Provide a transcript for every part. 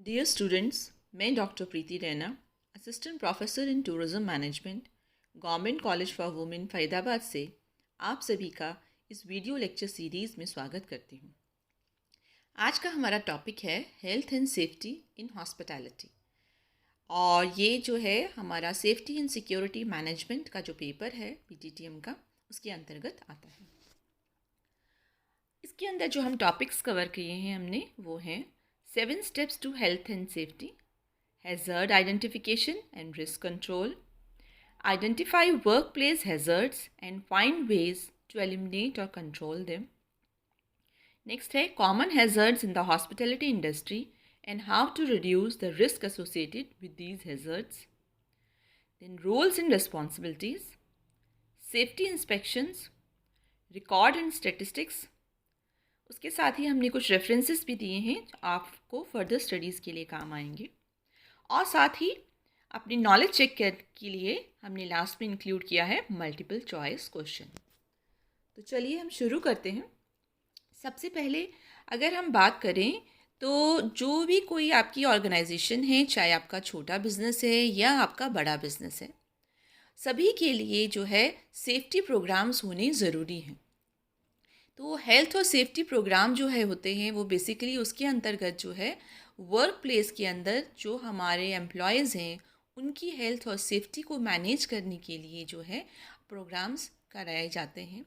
Dear students, मैं doctor Preeti Raina, assistant professor in tourism management, government college for women Faridabad से आप सभी का इस वीडियो लेक्चर सीरीज़ में स्वागत करती हूँ। आज का हमारा टॉपिक है health and safety in hospitality, और ये जो है हमारा सेफ्टी एंड सिक्योरिटी मैनेजमेंट का जो पेपर है PTTM का, उसके अंतर्गत आता है। इसके अंदर जो हम टॉपिक्स कवर किए हैं हमने वो हैं 7 steps to health and safety, hazard identification and risk control, identify workplace hazards and find ways to eliminate or control them. Next है common hazards in the hospitality industry and how to reduce the risk associated with these hazards. Then roles and responsibilities, safety inspections, record and statistics. उसके साथ ही हमने कुछ references भी दिए हैं जो आपको फर्दर स्टडीज़ के लिए काम आएंगे, और साथ ही अपनी नॉलेज चेक के लिए हमने लास्ट में इंक्लूड किया है मल्टीपल चॉइस क्वेश्चन। तो चलिए हम शुरू करते हैं। सबसे पहले अगर हम बात करें तो जो भी कोई आपकी ऑर्गेनाइजेशन है, चाहे आपका छोटा बिजनेस है या आपका बड़ा बिजनेस है, सभी के लिए जो है सेफ्टी प्रोग्राम्स होने ज़रूरी हैं। तो हेल्थ और सेफ्टी प्रोग्राम जो है होते हैं वो बेसिकली उसके अंतर्गत जो है वर्क प्लेस के अंदर जो हमारे एम्प्लॉयज़ हैं उनकी हेल्थ और सेफ्टी को मैनेज करने के लिए जो है प्रोग्राम्स कराए जाते हैं,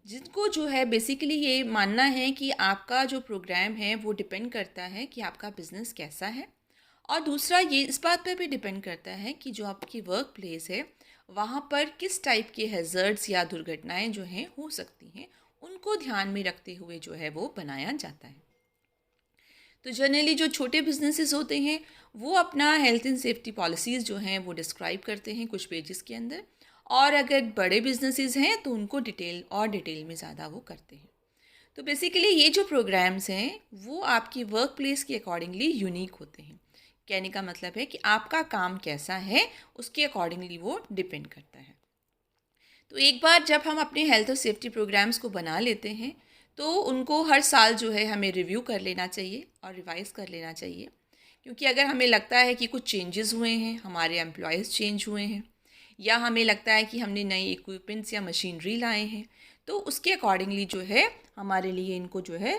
जिनको जो है बेसिकली ये मानना है कि आपका जो प्रोग्राम है वो डिपेंड करता है कि आपका बिज़नेस कैसा है, और दूसरा ये इस बात पर भी डिपेंड करता है कि जो आपकी वर्क प्लेस है वहाँ पर किस टाइप के हैज़र्ड्स या दुर्घटनाएं जो हैं हो सकती हैं, उनको ध्यान में रखते हुए जो है वो बनाया जाता है। तो जनरली जो छोटे बिजनेसेस होते हैं वो अपना हेल्थ एंड सेफ्टी पॉलिसीज़ जो हैं वो डिस्क्राइब करते हैं कुछ पेजेस के अंदर, और अगर बड़े बिजनेसेस हैं तो उनको डिटेल में ज़्यादा वो करते हैं। तो बेसिकली ये जो प्रोग्राम्स हैं वो आपकी वर्क प्लेस के अकॉर्डिंगली यूनिक होते हैं। कहने का मतलब है कि आपका काम कैसा है उसके अकॉर्डिंगली वो डिपेंड करता है। तो एक बार जब हम अपने हेल्थ और सेफ्टी प्रोग्राम्स को बना लेते हैं तो उनको हर साल जो है हमें रिव्यू कर लेना चाहिए और रिवाइज़ कर लेना चाहिए, क्योंकि अगर हमें लगता है कि कुछ चेंजेस हुए हैं, हमारे एम्प्लॉयज़ चेंज हुए हैं, या हमें लगता है कि हमने नई इक्विपमेंट्स या मशीनरी लाए हैं, तो उसके अकॉर्डिंगली जो है हमारे लिए इनको जो है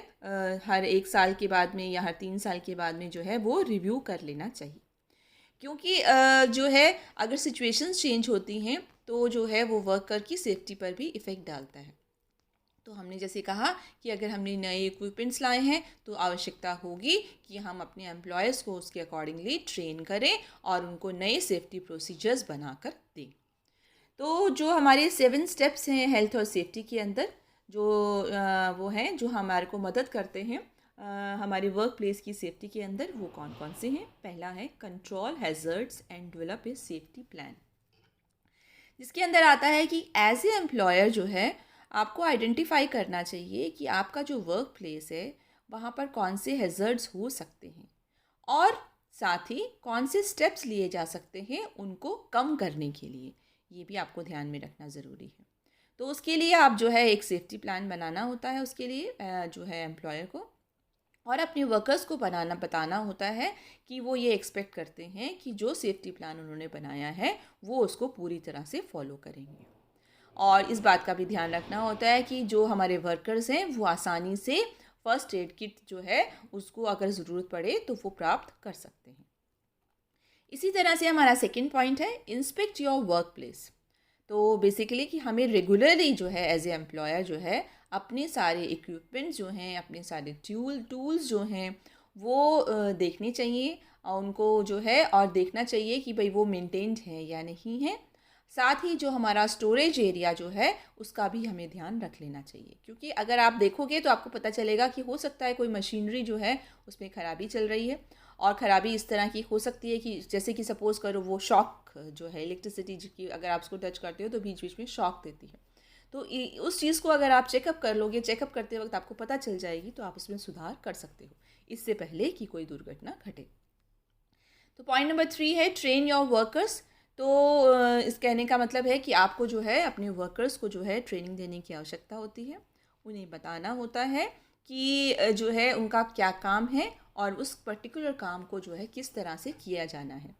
हर 1 साल के बाद में या हर 3 साल के बाद में जो है वो रिव्यू कर लेना चाहिए। क्योंकि जो है अगर सिचुएशंस चेंज होती हैं तो जो है वो वर्कर की सेफ्टी पर भी इफ़ेक्ट डालता है। तो हमने जैसे कहा कि अगर हमने नए इक्विपमेंट्स लाए हैं तो आवश्यकता होगी कि हम अपने एम्प्लॉयज़ को उसके अकॉर्डिंगली ट्रेन करें और उनको नए सेफ्टी प्रोसीजर्स बनाकर दें। तो जो हमारे 7 स्टेप्स हैं हेल्थ और सेफ्टी के अंदर, जो वो हैं जो हमारे को मदद करते हैं हमारे वर्क प्लेस की सेफ्टी के अंदर, वो कौन कौन से हैं। पहला है control hazards and develop a safety plan, जिसके अंदर आता है कि एज ए एम्प्लॉयर जो है आपको आइडेंटिफाई करना चाहिए कि आपका जो वर्क प्लेस है वहाँ पर कौन से हैज़र्ड्स हो सकते हैं, और साथ ही कौन से स्टेप्स लिए जा सकते हैं उनको कम करने के लिए, ये भी आपको ध्यान में रखना ज़रूरी है। तो उसके लिए आप जो है एक सेफ्टी प्लान बनाना होता है उसके लिए जो है एम्प्लॉयर को, और अपने वर्कर्स को बताना होता है कि वो ये एक्सपेक्ट करते हैं कि जो सेफ्टी प्लान उन्होंने बनाया है वो उसको पूरी तरह से फॉलो करेंगे। और इस बात का भी ध्यान रखना होता है कि जो हमारे वर्कर्स हैं वो आसानी से फर्स्ट एड किट जो है उसको अगर ज़रूरत पड़े तो वो प्राप्त कर सकते हैं। इसी तरह से हमारा सेकंड पॉइंट है इंस्पेक्ट योर वर्क प्लेस। तो बेसिकली कि हमें रेगुलरली जो है एज ए एम्प्लॉयर जो है अपने सारे इक्विपमेंट्स जो हैं, अपने सारे टूल्स जो हैं वो देखने चाहिए, और उनको जो है और देखना चाहिए कि भाई वो मेंटेन्ड है या नहीं है। साथ ही जो हमारा स्टोरेज एरिया जो है उसका भी हमें ध्यान रख लेना चाहिए, क्योंकि अगर आप देखोगे तो आपको पता चलेगा कि हो सकता है कोई मशीनरी जो है उसमें ख़राबी चल रही है, और ख़राबी इस तरह की हो सकती है कि जैसे कि सपोज़ करो वो शॉक जो है इलेक्ट्रिसिटी की अगर आप उसको टच करते हो तो बीच बीच में शॉक देती है। तो उस चीज़ को अगर आप चेकअप कर लोगे, चेकअप करते वक्त आपको पता चल जाएगी, तो आप उसमें सुधार कर सकते हो इससे पहले कि कोई दुर्घटना घटे। तो पॉइंट नंबर 3 है ट्रेन योर वर्कर्स। तो इस कहने का मतलब है कि आपको जो है अपने वर्कर्स को जो है ट्रेनिंग देने की आवश्यकता होती है, उन्हें बताना होता है कि जो है उनका क्या काम है और उस पर्टिकुलर काम को जो है किस तरह से किया जाना है।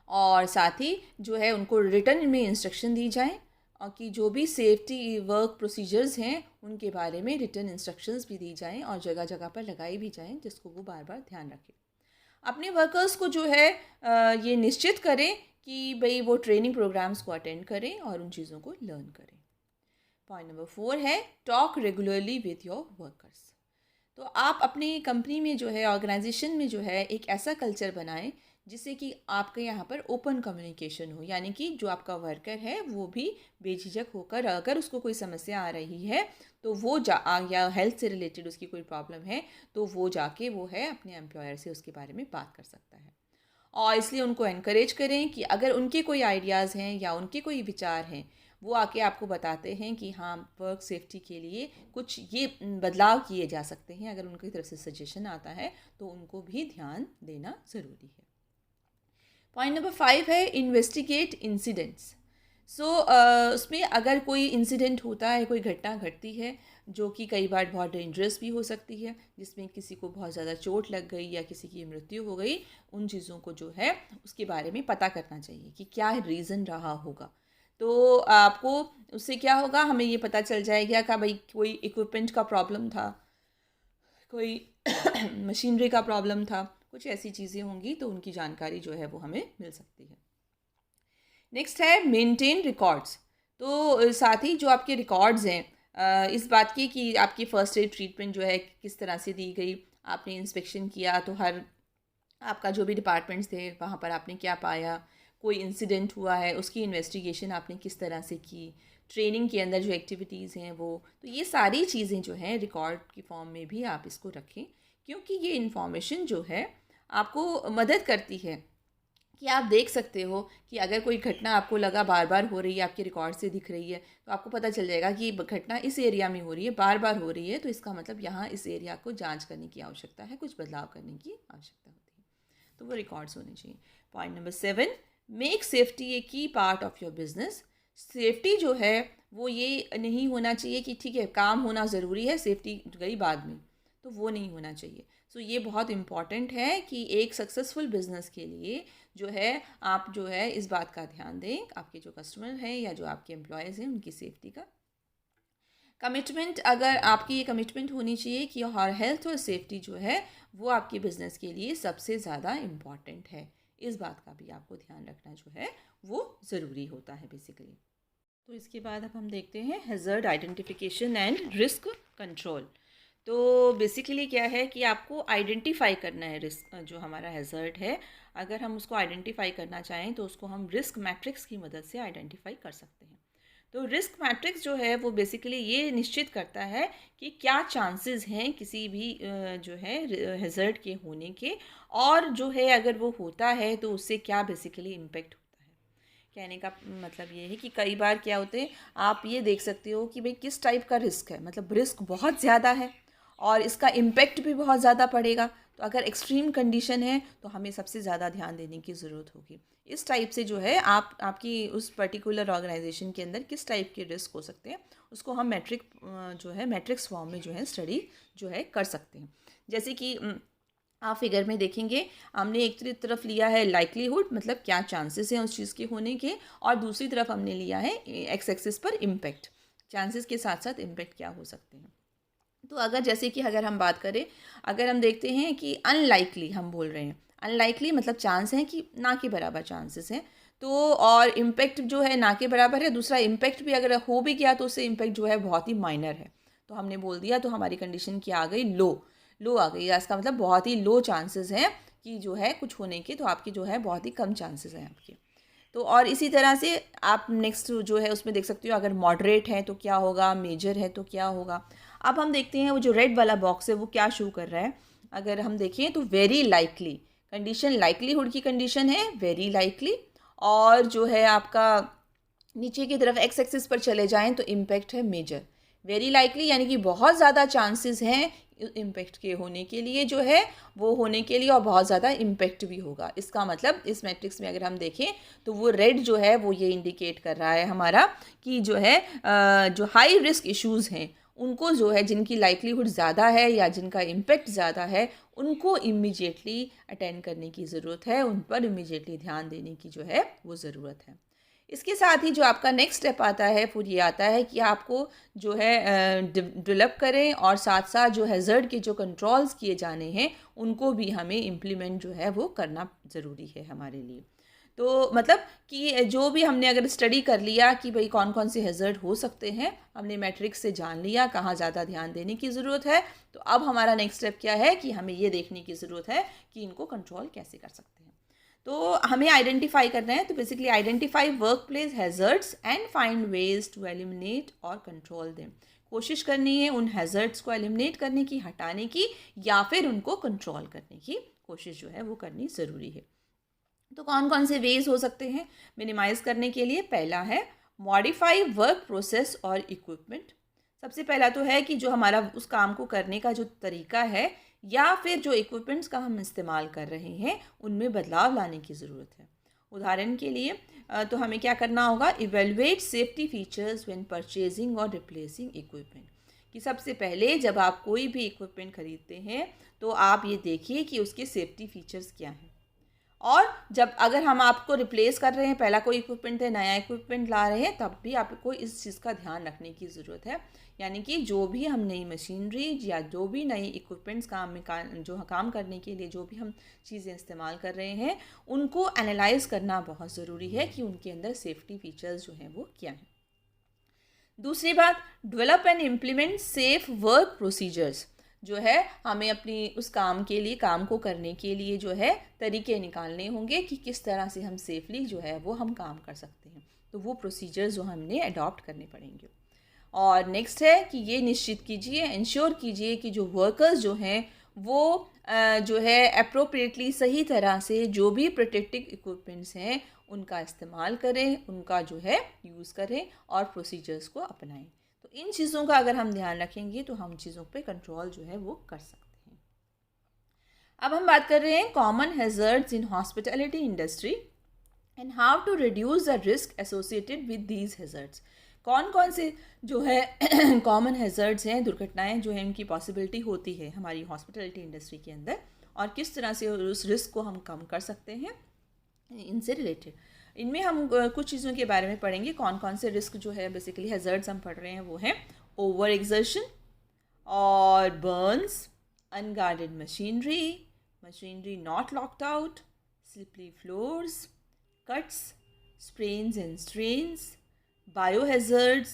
और साथ ही जो है उनको रिटन में इंस्ट्रक्शन दी जाए और कि जो भी सेफ्टी वर्क प्रोसीजर्स हैं उनके बारे में रिटन इंस्ट्रक्शंस भी दी जाएं और जगह जगह पर लगाई भी जाएं, जिसको वो बार बार ध्यान रखें। अपने वर्कर्स को जो है ये निश्चित करें कि भाई वो ट्रेनिंग प्रोग्राम्स को अटेंड करें और उन चीज़ों को लर्न करें। पॉइंट नंबर 4 है talk regularly with your workers. तो आप अपनी कंपनी में जो है, ऑर्गेनाइजेशन में जो है, एक ऐसा कल्चर बनाएं जिससे कि आपके यहाँ पर ओपन कम्युनिकेशन हो, यानी कि जो आपका वर्कर है वो भी बेझिझक होकर, अगर उसको कोई समस्या आ रही है तो वो या हेल्थ से रिलेटेड उसकी कोई प्रॉब्लम है तो वो जाके वो है अपने एम्प्लॉयर से उसके बारे में बात कर सकता है। और इसलिए उनको एनकरेज करें कि अगर उनके कोई आइडियाज़ हैं या उनके कोई विचार हैं, वो आके आपको बताते हैं कि हाँ, वर्क सेफ्टी के लिए कुछ ये बदलाव किए जा सकते हैं, अगर उनकी तरफ से सजेशन आता है तो उनको भी ध्यान देना ज़रूरी है। पॉइंट नंबर 5 है इन्वेस्टिगेट इंसिडेंट्स। उसमें अगर कोई इंसिडेंट होता है, कोई घटना घटती है जो कि कई बार बहुत डेंजरस भी हो सकती है, जिसमें किसी को बहुत ज़्यादा चोट लग गई या किसी की मृत्यु हो गई, उन चीज़ों को जो है उसके बारे में पता करना चाहिए कि क्या रीज़न रहा होगा। तो आपको उससे क्या होगा, हमें ये पता चल जाएगा कि भाई कोई इक्विपमेंट का प्रॉब्लम था, कोई मशीनरी का प्रॉब्लम था, कुछ ऐसी चीज़ें होंगी तो उनकी जानकारी जो है वो हमें मिल सकती है। नेक्स्ट है मेंटेन रिकॉर्ड्स। तो साथ ही जो आपके रिकॉर्ड्स हैं इस बात की कि आपकी फ़र्स्ट एड ट्रीटमेंट जो है किस तरह से दी गई, आपने इंस्पेक्शन किया तो हर आपका जो भी डिपार्टमेंट्स थे वहाँ पर आपने क्या पाया, कोई इंसिडेंट हुआ है उसकी इन्वेस्टिगेशन आपने किस तरह से की, ट्रेनिंग के अंदर जो एक्टिविटीज़ हैं वो, तो ये सारी चीज़ें जो हैं रिकॉर्ड की फॉर्म में भी आप इसको रखें, क्योंकि ये इन्फॉर्मेशन जो है आपको मदद करती है कि आप देख सकते हो कि अगर कोई घटना आपको लगा बार बार हो रही है, आपके रिकॉर्ड से दिख रही है, तो आपको पता चल जाएगा कि घटना इस एरिया में हो रही है, बार बार हो रही है, तो इसका मतलब यहाँ इस एरिया को जांच करने की आवश्यकता है, कुछ बदलाव करने की आवश्यकता होती है, तो वो रिकॉर्ड्स होने चाहिए। पॉइंट नंबर 7, मेक सेफ्टी ए की part of your business. Safety जो है वो ये नहीं होना चाहिए कि ठीक है काम होना ज़रूरी है, सेफ्टी गई बाद में, तो वो नहीं होना चाहिए। सो ये बहुत इम्पॉर्टेंट है कि एक सक्सेसफुल बिजनेस के लिए जो है आप जो है इस बात का ध्यान दें, आपके जो कस्टमर हैं या जो आपके एम्प्लॉयज़ हैं उनकी सेफ्टी का कमिटमेंट, अगर आपकी ये कमिटमेंट होनी चाहिए कि हर हेल्थ और सेफ्टी जो है वो आपके बिज़नेस के लिए सबसे ज़्यादा इम्पॉर्टेंट है, इस बात का भी आपको ध्यान रखना जो है वो ज़रूरी होता है बेसिकली। तो इसके बाद अब हम देखते हैं hazard identification and risk control. तो बेसिकली क्या है कि आपको आइडेंटिफाई करना है रिस्क, जो हमारा हैज़र्ड है अगर हम उसको आइडेंटिफाई करना चाहें तो उसको हम रिस्क मैट्रिक्स की मदद से आइडेंटिफाई कर सकते हैं। तो रिस्क मैट्रिक्स जो है वो बेसिकली ये निश्चित करता है कि क्या चांसेस हैं किसी भी जो है हैज़र्ड के होने के, और जो है अगर वो होता है तो उससे क्या बेसिकली इम्पेक्ट होता है। कहने का मतलब ये है कि कई बार क्या होते हैं, आप ये देख सकते हो कि भाई किस टाइप का रिस्क है, मतलब रिस्क बहुत ज़्यादा है और इसका इम्पेक्ट भी बहुत ज़्यादा पड़ेगा, तो अगर एक्सट्रीम कंडीशन है तो हमें सबसे ज़्यादा ध्यान देने की ज़रूरत होगी। इस टाइप से जो है आपकी उस पर्टिकुलर ऑर्गेनाइजेशन के अंदर किस टाइप के रिस्क हो सकते हैं उसको हम मैट्रिक्स फॉर्म में जो है स्टडी जो है कर सकते हैं। जैसे कि आप फिगर में देखेंगे, हमने एक तरफ लिया है लाइक्लीहुड, मतलब क्या चांसेस हैं उस चीज़ के होने के, और दूसरी तरफ हमने लिया है एक्स एक्सिस पर इम्पैक्ट, चांसेस के साथ साथ इम्पैक्ट क्या हो सकते हैं। तो अगर जैसे कि अगर हम बात करें, अगर हम देखते हैं कि अनलाइकली हम बोल रहे हैं, अनलाइकली मतलब चांस है कि ना के बराबर चांसेस हैं, तो और इम्पैक्ट जो है ना के बराबर है, दूसरा इम्पैक्ट भी अगर हो भी गया तो उससे इम्पैक्ट जो है बहुत ही माइनर है, तो हमने बोल दिया, तो हमारी कंडीशन क्या आ गई, लो आ गई। इसका मतलब बहुत ही लो चांसेस हैं कि जो है कुछ होने के, तो आपकी जो है बहुत ही कम चांसेस हैं आपके। तो और इसी तरह से आप नेक्स्ट जो है उसमें देख सकते हो, अगर मॉडरेट है तो क्या होगा, मेजर है तो क्या होगा। अब हम देखते हैं वो जो रेड वाला बॉक्स है वो क्या शो कर रहा है। अगर हम देखें तो वेरी लाइकली कंडीशन, लाइकलीहुड की कंडीशन है वेरी लाइकली, और जो है आपका नीचे की तरफ एक्स एक्सिस पर चले जाएं तो इम्पैक्ट है मेजर। वेरी लाइकली यानी कि बहुत ज़्यादा चांसेस हैं इम्पैक्ट के होने के लिए, जो है वो होने के लिए, और बहुत ज़्यादा इम्पैक्ट भी होगा। इसका मतलब इस मैट्रिक्स में अगर हम देखें तो वो रेड जो है वो ये इंडिकेट कर रहा है हमारा कि जो है जो हाई रिस्क इश्यूज़ हैं उनको जो है जिनकी लाइक्लीहुड ज़्यादा है या जिनका इम्पेक्ट ज़्यादा है, उनको इमीडिएटली अटेंड करने की ज़रूरत है, उन पर इमीडिएटली ध्यान देने की जो है वो ज़रूरत है। इसके साथ ही जो आपका नेक्स्ट स्टेप आता है फिर ये आता है कि आपको जो है डेवलप करें और साथ साथ जो हैज़र्ड के जो कंट्रोल्स किए जाने हैं उनको भी हमें इम्प्लीमेंट जो है वो करना ज़रूरी है हमारे लिए। तो मतलब कि जो भी हमने अगर स्टडी कर लिया कि भाई कौन कौन से हैज़र्ड हो सकते हैं, हमने मैट्रिक्स से जान लिया कहाँ ज़्यादा ध्यान देने की ज़रूरत है, तो अब हमारा नेक्स्ट स्टेप क्या है कि हमें ये देखने की ज़रूरत है कि इनको कंट्रोल कैसे कर सकते हैं। तो हमें आइडेंटिफाई करना है, तो basically identify work place hazards and find ways to eliminate और कंट्रोल देम। कोशिश करनी है उन हैज़र्ड्स को एलिमिनेट करने की, हटाने की, या फिर उनको कंट्रोल करने की कोशिश जो है वो करनी ज़रूरी है। तो कौन कौन से वेज हो सकते हैं मिनिमाइज़ करने के लिए? पहला है मॉडिफाई वर्क प्रोसेस और इक्विपमेंट। सबसे पहला तो है कि जो हमारा उस काम को करने का जो तरीका है या फिर जो इक्विपमेंट्स का हम इस्तेमाल कर रहे हैं उनमें बदलाव लाने की ज़रूरत है। उदाहरण के लिए तो हमें क्या करना होगा, evaluate safety features when purchasing और रिप्लेसिंग इक्विपमेंट। कि सबसे पहले जब आप कोई भी इक्विपमेंट खरीदते हैं तो आप ये देखिए कि उसके सेफ्टी फीचर्स क्या हैं। और जब अगर हम आपको रिप्लेस कर रहे हैं, पहला कोई इक्विपमेंट है, नया इक्विपमेंट ला रहे हैं, तब भी आपको इस चीज़ का ध्यान रखने की ज़रूरत है। यानी कि जो भी हम नई मशीनरी या जो भी नई इक्विपमेंट्स जो काम करने के लिए जो भी हम चीज़ें इस्तेमाल कर रहे हैं उनको एनालाइज करना बहुत ज़रूरी है कि उनके अंदर सेफ्टी फीचर्स जो हैं वो क्या हैं। दूसरी बात, develop and implement safe work procedures. जो है हमें अपनी उस काम के लिए, काम को करने के लिए जो है तरीके निकालने होंगे कि किस तरह से हम सेफली जो है वो हम काम कर सकते हैं। तो वो प्रोसीजर्स जो हमने अडॉप्ट करने पड़ेंगे। और नेक्स्ट है कि ये निश्चित कीजिए, इंश्योर कीजिए कि जो वर्कर्स जो हैं वो जो है अप्रोप्रिएटली सही तरह से जो भी प्रोटेक्टिव इक्विपमेंट्स हैं उनका इस्तेमाल करें, उनका जो है यूज़ करें और प्रोसीजर्स को अपनाएं। तो इन चीज़ों का अगर हम ध्यान रखेंगे तो हम चीज़ों पे कंट्रोल जो है वो कर सकते हैं। अब हम बात कर रहे हैं common hazards in hospitality industry and how to reduce the risk associated with these hazards. कौन कौन से जो है कॉमन हैज़र्ड्स हैं, दुर्घटनाएं जो हैं उनकी पॉसिबिलिटी होती है हमारी हॉस्पिटैलिटी इंडस्ट्री के अंदर, और किस तरह से उस रिस्क को हम कम कर सकते हैं इनसे रिलेटेड। इनमें हम कुछ चीज़ों के बारे में पढ़ेंगे। कौन कौन से रिस्क जो है बेसिकली हैज़र्ड्स हम पढ़ रहे हैं वो हैं ओवर एक्सर्शन और Burns, unguarded machinery not locked out, slippery floors, cuts, sprains and strains, biohazards,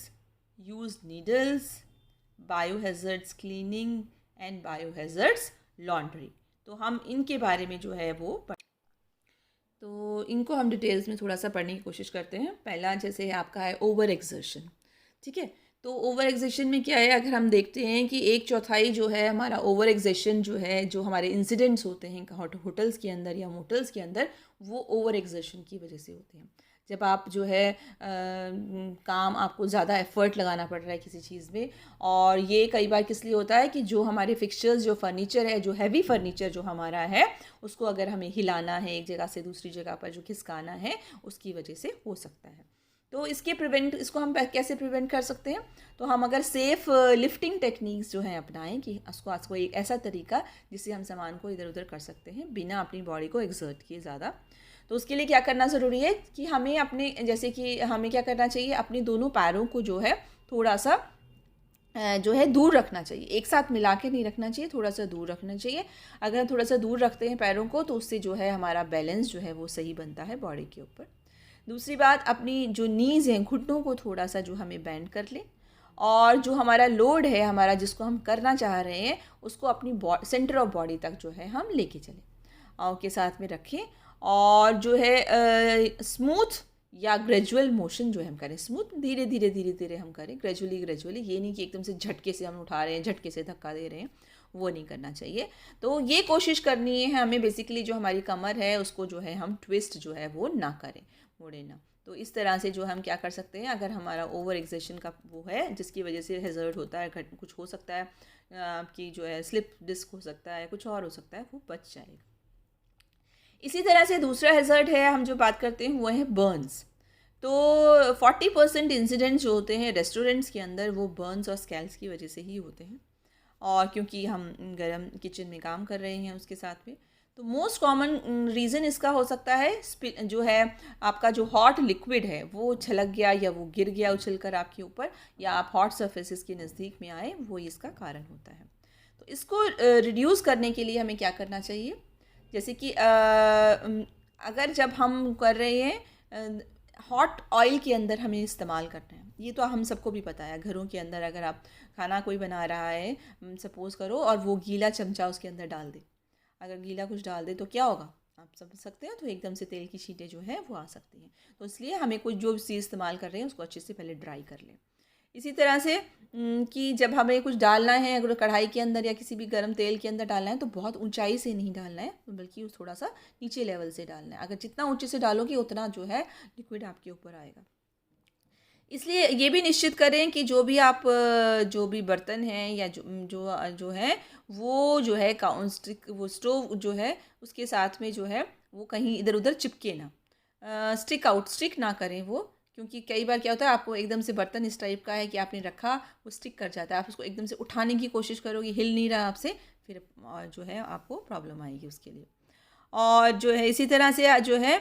used needles, biohazards cleaning and biohazards laundry। तो हम इनके बारे में जो है वो तो इनको हम डिटेल्स में थोड़ा सा पढ़ने की कोशिश करते हैं। पहला जैसे है आपका है ओवर एक्सर्शन। ठीक है, तो ओवर एक्सर्शन में क्या है, अगर हम देखते हैं कि 1/4 जो है हमारा ओवर एक्सर्शन जो है, जो हमारे इंसिडेंट्स होते हैं होटल्स के अंदर या मोटल्स के अंदर, वो ओवर एक्सर्शन की वजह से होते हैं। जब आप जो है काम आपको ज़्यादा एफर्ट लगाना पड़ रहा है किसी चीज़ में, और ये कई बार किस लिए होता है कि जो हमारे फिक्सचर्स, जो फर्नीचर है, जो हैवी फर्नीचर जो हमारा है, उसको अगर हमें हिलाना है एक जगह से दूसरी जगह पर, जो खिसकाना है, उसकी वजह से हो सकता है। तो इसको हम कैसे प्रिवेंट कर सकते हैं? तो हम अगर सेफ़ लिफ्टिंग टेक्निक्स जो हैं अपनाएं कि उसको एक ऐसा तरीका जिससे हम सामान को इधर उधर कर सकते हैं बिना अपनी बॉडी को एक्सर्ट किए ज़्यादा। तो उसके लिए क्या करना ज़रूरी है कि हमें अपने, जैसे कि हमें क्या करना चाहिए, अपने दोनों पैरों को जो है थोड़ा सा जो है दूर रखना चाहिए। एक साथ मिला के नहीं रखना चाहिए, थोड़ा सा दूर रखना चाहिए। अगर हम थोड़ा सा दूर रखते हैं पैरों को तो उससे जो है हमारा बैलेंस जो है वो सही बनता है बॉडी के ऊपर। दूसरी बात, अपनी जो नीज़ हैं, घुटनों को थोड़ा सा जो हमें बेंड कर लें, और जो हमारा लोड है, हमारा जिसको हम करना चाह रहे हैं, उसको अपनी सेंटर ऑफ बॉडी तक जो है हम लेके चलें और के साथ में रखें। और जो है स्मूथ या ग्रेजुअल मोशन जो है हम करें, स्मूथ धीरे धीरे हम करें, ग्रेजुअली। ये नहीं कि एकदम से झटके से हम उठा रहे हैं, झटके से धक्का दे रहे हैं, वो नहीं करना चाहिए। तो ये कोशिश करनी है हमें बेसिकली, जो हमारी कमर है उसको जो है हम ट्विस्ट जो है वो ना करें, मोड़े ना। तो इस तरह से जो हम क्या कर सकते हैं, अगर हमारा ओवर एक्सर्शन का वो है जिसकी वजह से हैज़र्ड होता है, कुछ हो सकता है, आपकी जो है स्लिप डिस्क हो सकता है, कुछ और हो सकता है, वो बच जाएगा। इसी तरह से दूसरा हैज़र्ड है हम जो बात करते हैं वो है बर्न्स। तो 40% इंसिडेंट्स जो होते हैं रेस्टोरेंट्स के अंदर वो बर्न्स और स्कैल्स की वजह से ही होते हैं, और क्योंकि हम गरम किचन में काम कर रहे हैं उसके साथ में। तो मोस्ट कॉमन रीज़न इसका हो सकता है जो है आपका जो हॉट लिक्विड है वो छलक गया या वो गिर गया उछल कर आपके ऊपर, या आप हॉट सरफेसेस के नज़दीक में आए, वो इसका कारण होता है। तो इसको रिड्यूस करने के लिए हमें क्या करना चाहिए, जैसे कि अगर जब हम कर रहे हैं हॉट ऑयल के अंदर हमें इस्तेमाल करना है, ये तो हम सबको भी पता है। घरों के अंदर अगर आप खाना कोई बना रहा है सपोज़ करो, और वो गीला चमचा उसके अंदर डाल दे, अगर गीला कुछ डाल दे तो क्या होगा आप समझ सकते हैं, तो एकदम से तेल की छींटें जो है वो आ सकती हैं। तो इसलिए हमें कोई जो चीज़ इस्तेमाल कर रहे हैं उसको अच्छे से पहले ड्राई कर लें। इसी तरह से कि जब हमें कुछ डालना है अगर कढ़ाई के अंदर या किसी भी गर्म तेल के अंदर डालना है, तो बहुत ऊंचाई से नहीं डालना है, बल्कि थोड़ा सा नीचे लेवल से डालना है। अगर जितना ऊंचे से डालोगे उतना जो है लिक्विड आपके ऊपर आएगा। इसलिए ये भी निश्चित करें कि जो भी आप जो भी बर्तन हैं या जो है वो जो है स्टिक वो स्टोव जो है उसके साथ में जो है वो कहीं इधर उधर चिपके ना, स्टिक ना करें वो, क्योंकि कई बार क्या होता है आपको एकदम से बर्तन इस टाइप का है कि आपने रखा वो स्टिक कर जाता है, आप उसको एकदम से उठाने की कोशिश करोगे, हिल नहीं रहा आपसे, फिर जो है आपको प्रॉब्लम आएगी उसके लिए। और जो है इसी तरह से जो है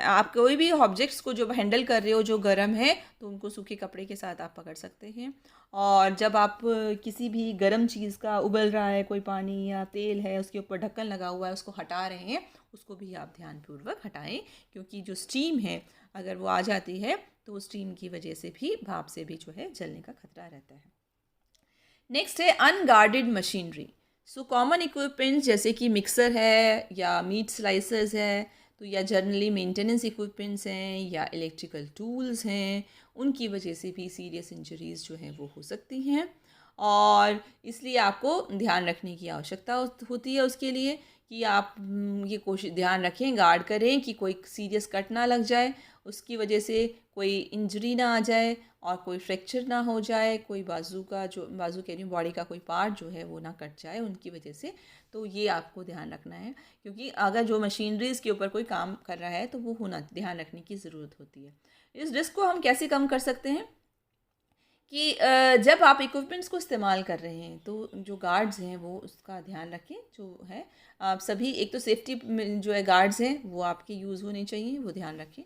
आप कोई भी ऑब्जेक्ट्स को जो हैंडल कर रहे हो जो गर्म है, तो उनको सूखे कपड़े के साथ आप पकड़ सकते हैं। और जब आप किसी भी गर्म चीज़ का उबल रहा है, कोई पानी या तेल है उसके ऊपर ढक्कन लगा हुआ है, उसको हटा रहे हैं, उसको भी आप ध्यानपूर्वक हटाएं, क्योंकि जो स्टीम है अगर वो आ जाती है तो स्टीम की वजह से भी भाप से भी जो है जलने का खतरा रहता है। नेक्स्ट है unguarded machinery. So common equipments जैसे कि मिक्सर है या मीट स्लाइसर्स है, तो या जनरली मेंटेनेंस इक्विपमेंट्स हैं या इलेक्ट्रिकल टूल्स हैं, उनकी वजह से भी सीरियस इंजरीज़ जो हैं वो हो सकती हैं। और इसलिए आपको ध्यान रखने की आवश्यकता होती है उसके लिए कि आप ये कोशिश ध्यान रखें, गार्ड करें कि कोई सीरियस कट ना लग जाए, उसकी वजह से कोई इंजरी ना आ जाए और कोई फ्रैक्चर ना हो जाए, कोई बाजू कह रही हूँ बॉडी का कोई पार्ट जो है वो ना कट जाए उनकी वजह से। तो ये आपको ध्यान रखना है, क्योंकि अगर जो मशीनरीज़ के ऊपर कोई काम कर रहा है तो वो होना ध्यान रखने की ज़रूरत होती है। इस रिस्क को हम कैसे कम कर सकते हैं कि जब आप इक्विपमेंट्स को इस्तेमाल कर रहे हैं तो जो गार्ड्स हैं वो उसका ध्यान रखें, जो है आप सभी एक तो सेफ्टी जो है गार्ड्स हैं वो आपके यूज़ होने चाहिए, वो ध्यान रखें।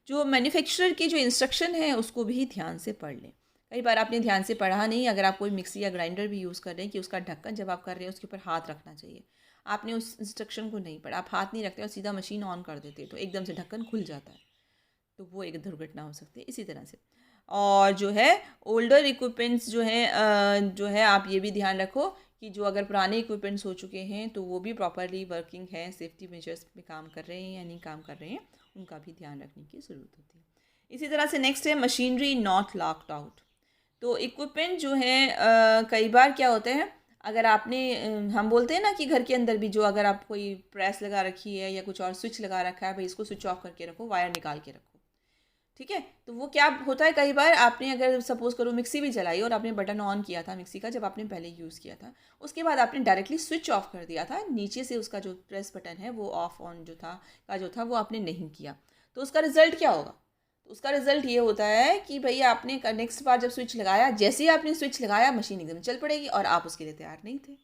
जो मैन्युफैक्चरर की जो इंस्ट्रक्शन है उसको भी ध्यान से पढ़ लें। कई बार आपने ध्यान से पढ़ा नहीं, अगर आप कोई मिक्सी या ग्राइंडर भी यूज़ कर रहे हैं कि उसका ढक्कन जब आप कर रहे हैं उसके ऊपर हाथ रखना चाहिए, आपने उस इंस्ट्रक्शन को नहीं पढ़ा, आप हाथ नहीं रखते और सीधा मशीन ऑन कर देते तो एकदम से ढक्कन खुल जाता है, तो वो एक दुर्घटना हो सकती है। इसी तरह से और जो है ओल्डर इक्विपमेंट्स जो है आप ये भी ध्यान रखो कि जो अगर पुराने इक्विपमेंट्स हो चुके हैं तो वो भी प्रॉपरली वर्किंग है, सेफ्टी मेजर्स में काम कर रहे हैं या नहीं काम कर रहे हैं, उनका भी ध्यान रखने की ज़रूरत होती है। इसी तरह से नेक्स्ट है मशीनरी नॉट लॉक्ड आउट। तो इक्विपमेंट जो है कई बार क्या होता है, अगर आपने हम बोलते हैं ना कि घर के अंदर भी जो अगर आप कोई प्रेस लगा रखी है या कुछ और स्विच लगा रखा है, भाई इसको स्विच ऑफ करके रखो, वायर निकाल के रखो, ठीक है। तो वो क्या होता है, कई बार आपने अगर सपोज़ करो मिक्सी भी चलाई और आपने बटन ऑन किया था मिक्सी का जब आपने पहले यूज़ किया था, उसके बाद आपने डायरेक्टली स्विच ऑफ कर दिया था, नीचे से उसका जो प्रेस बटन है वो ऑफ ऑन जो था वो आपने नहीं किया, तो उसका रिज़ल्ट क्या होगा? तो उसका रिज़ल्ट ये होता है कि भैया आपने नेक्स्ट बार जब स्विच लगाया, जैसे ही आपने स्विच लगाया मशीन एकदम चल पड़ेगी और आप उसके लिए तैयार नहीं थे।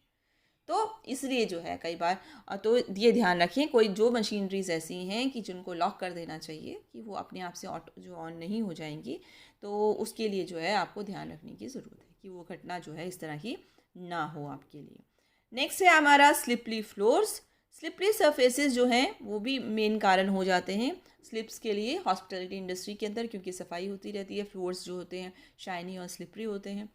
तो इसलिए जो है कई बार तो ये ध्यान रखें, कोई जो मशीनरीज़ ऐसी हैं कि जिनको लॉक कर देना चाहिए कि वो अपने आप से ऑटो जो ऑन नहीं हो जाएंगी, तो उसके लिए जो है आपको ध्यान रखने की ज़रूरत है कि वो घटना जो है इस तरह की ना हो आपके लिए। नेक्स्ट है हमारा स्लिपरी फ्लोर्स। स्लिपरी सरफेसेस जो हैं वो भी मेन कारण हो जाते हैं स्लिप्स के लिए हॉस्पिटलिटी इंडस्ट्री के अंदर, क्योंकि सफाई होती रहती है, फ्लोर्स जो होते हैं शाइनी और स्लिपरी होते हैं।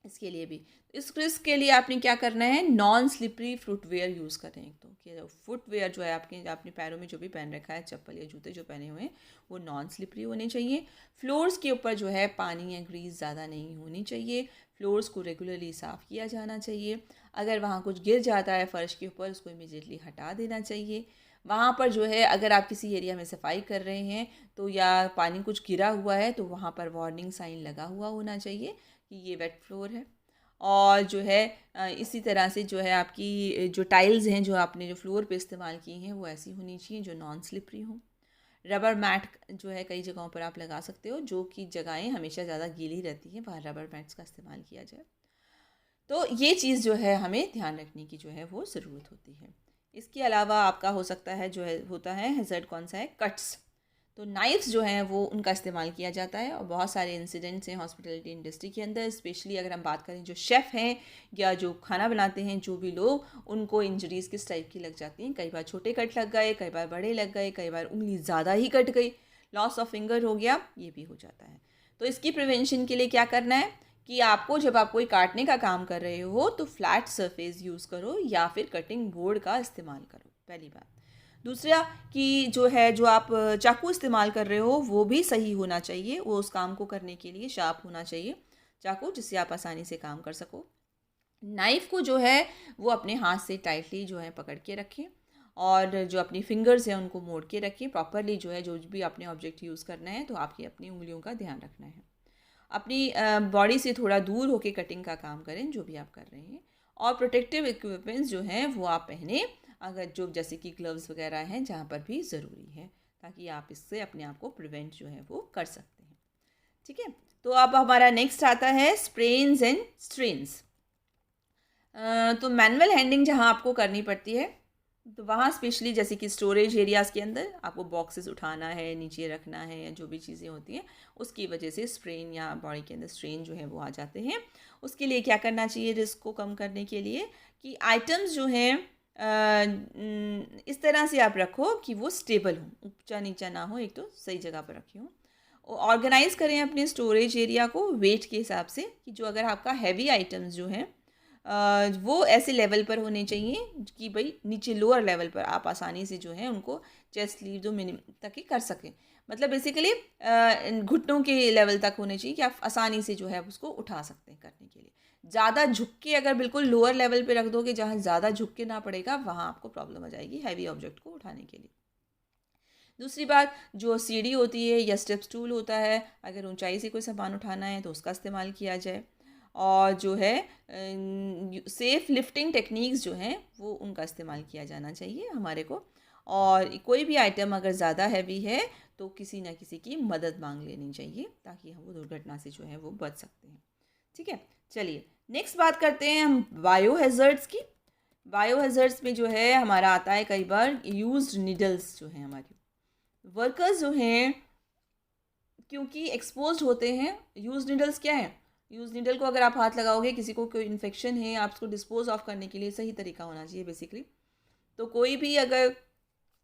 इसके लिए भी इस रिस्क के लिए आपने क्या करना है, नॉन स्लिपरी फुटवेयर यूज़ करें। एक तो कि फुटवेयर जो है आपने पैरों में जो भी पहन रखा है, चप्पल या जूते जो पहने हुए हैं वो नॉन स्लिपरी होने चाहिए। फ्लोर्स के ऊपर जो है पानी या ग्रीस ज़्यादा नहीं होनी चाहिए। फ्लोर्स को रेगुलरली साफ़ किया जाना चाहिए। अगर वहाँ कुछ गिर जाता है फ़र्श के ऊपर उसको इमीडिएटली हटा देना चाहिए। वहाँ पर जो है अगर आप किसी एरिया में सफाई कर रहे हैं तो या पानी कुछ गिरा हुआ है तो वहाँ पर वार्निंग साइन लगा हुआ होना चाहिए कि ये वेट फ्लोर है। और जो है इसी तरह से जो है आपकी जो टाइल्स हैं जो आपने जो फ्लोर पे इस्तेमाल की हैं वो ऐसी होनी चाहिए जो नॉन स्लिपरी हों। रबर मैट जो है कई जगहों पर आप लगा सकते हो, जो कि जगहें हमेशा ज़्यादा गीली रहती हैं, वहाँ रबर मैट्स का इस्तेमाल किया जाए। तो ये चीज़ जो है हमें ध्यान रखने की जो है वो ज़रूरत होती है। इसके अलावा आपका हो सकता है जो है होता है हैज़र्ड कौन सा है, कट्स। तो नाइफ्स जो हैं वो उनका इस्तेमाल किया जाता है और बहुत सारे इंसिडेंट्स हैं हॉस्पिटैलिटी इंडस्ट्री के अंदर, स्पेशली अगर हम बात करें जो शेफ़ हैं या जो खाना बनाते हैं जो भी लोग, उनको इंजरीज़ किस टाइप की लग जाती हैं। कई बार छोटे कट लग गए, कई बार बड़े लग गए, कई बार उंगली ज़्यादा ही कट गई, लॉस ऑफ फिंगर हो गया, ये भी हो जाता है। तो इसकी प्रिवेंशन के लिए क्या करना है कि आपको जब आप कोई काटने का काम कर रहे हो तो फ्लैट सरफेस यूज़ करो या फिर कटिंग बोर्ड का इस्तेमाल करो, पहली बात। दूसरा कि जो है जो आप चाकू इस्तेमाल कर रहे हो वो भी सही होना चाहिए, वो उस काम को करने के लिए शार्प होना चाहिए चाकू, जिससे आप आसानी से काम कर सको। नाइफ़ को जो है वो अपने हाथ से टाइटली जो है पकड़ के रखें और जो अपनी फिंगर्स हैं उनको मोड़ के रखें प्रॉपरली, जो है जो भी आपने ऑब्जेक्ट यूज़ करना है तो आपकी अपनी उंगलियों का ध्यान रखना है। अपनी बॉडी से थोड़ा दूर होके कटिंग का काम करें जो भी आप कर रहे हैं, और प्रोटेक्टिव इक्विपमेंट्स जो हैं वो आप पहने, अगर जो जैसे कि ग्लव्स वगैरह हैं जहाँ पर भी ज़रूरी है, ताकि आप इससे अपने आप को प्रिवेंट जो है वो कर सकते हैं। ठीक है, तो अब हमारा नेक्स्ट आता है स्प्रेन्स एंड स्ट्रेन्स। तो मैनुअल हैंडलिंग जहाँ आपको करनी पड़ती है तो वहाँ स्पेशली जैसे कि स्टोरेज एरियाज़ के अंदर आपको बॉक्सेस उठाना है, नीचे रखना है, या जो भी चीज़ें होती हैं उसकी वजह से स्ट्रेन या बॉडी के अंदर स्ट्रेन जो है वो आ जाते हैं। उसके लिए क्या करना चाहिए रिस्क को कम करने के लिए कि आइटम्स जो हैं इस तरह से आप रखो कि वो स्टेबल हो, ऊंचा नीचा ना हो, एक तो सही जगह पर रखे हो। ऑर्गेनाइज करें अपने स्टोरेज एरिया को वेट के हिसाब से, कि जो अगर आपका हैवी आइटम्स जो हैं वो ऐसे लेवल पर होने चाहिए कि भाई नीचे लोअर लेवल पर आप आसानी से जो है उनको चेस्ट लीव जो मिनिमम तक ही कर सकें, मतलब बेसिकली घुटनों के लेवल तक होने चाहिए कि आप आसानी से जो है उसको उठा सकते हैं करने के लिए। ज़्यादा झुक के अगर बिल्कुल लोअर लेवल पे रख दोगे जहाँ ज़्यादा झुक के ना पड़ेगा, वहाँ आपको प्रॉब्लम आ जाएगी हैवी ऑब्जेक्ट को उठाने के लिए। दूसरी बात, जो सीढ़ी होती है या स्टेप स्टूल होता है, अगर ऊंचाई से कोई सामान उठाना है तो उसका इस्तेमाल किया जाए। और जो है सेफ़ लिफ्टिंग टेक्निक्स जो हैं वो उनका इस्तेमाल किया जाना चाहिए हमारे को। और कोई भी आइटम अगर ज़्यादा हैवी है तो किसी ना किसी की मदद मांग लेनी चाहिए, ताकि हम वो दुर्घटना से जो है वो बच सकते हैं। ठीक है, चलिए नेक्स्ट बात करते हैं हम बायो हैज़र्ड्स की। बायो हैज़र्ड्स में जो है हमारा आता है कई बार यूज्ड नीडल्स जो हैं, हमारी वर्कर्स जो हैं क्योंकि एक्सपोज्ड होते हैं। यूज्ड नीडल्स क्या है, यूज नीडल को अगर आप हाथ लगाओगे, किसी को कोई इन्फेक्शन है, आप उसको डिस्पोज ऑफ करने के लिए सही तरीका होना चाहिए बेसिकली। तो कोई भी अगर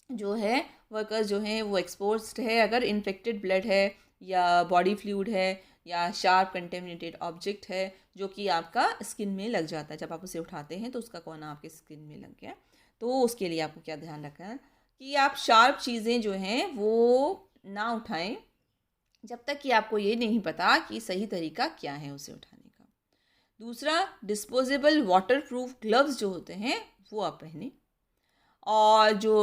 जो है वर्कर्स जो हैं वो एक्सपोज्ड है, अगर इन्फेक्टेड ब्लड है या बॉडी फ्लूइड है या शार्प कंटेमिनेटेड ऑब्जेक्ट है जो कि आपका स्किन में लग जाता है, जब आप उसे उठाते हैं तो उसका कोना आपके स्किन में लग गया, तो उसके लिए आपको क्या ध्यान रखना है कि आप शार्प चीज़ें जो हैं वो ना उठाएं जब तक कि आपको ये नहीं पता कि सही तरीका क्या है उसे उठाने का। दूसरा, डिस्पोजेबल वाटरप्रूफ ग्लव्स जो होते हैं वो आप पहने। और जो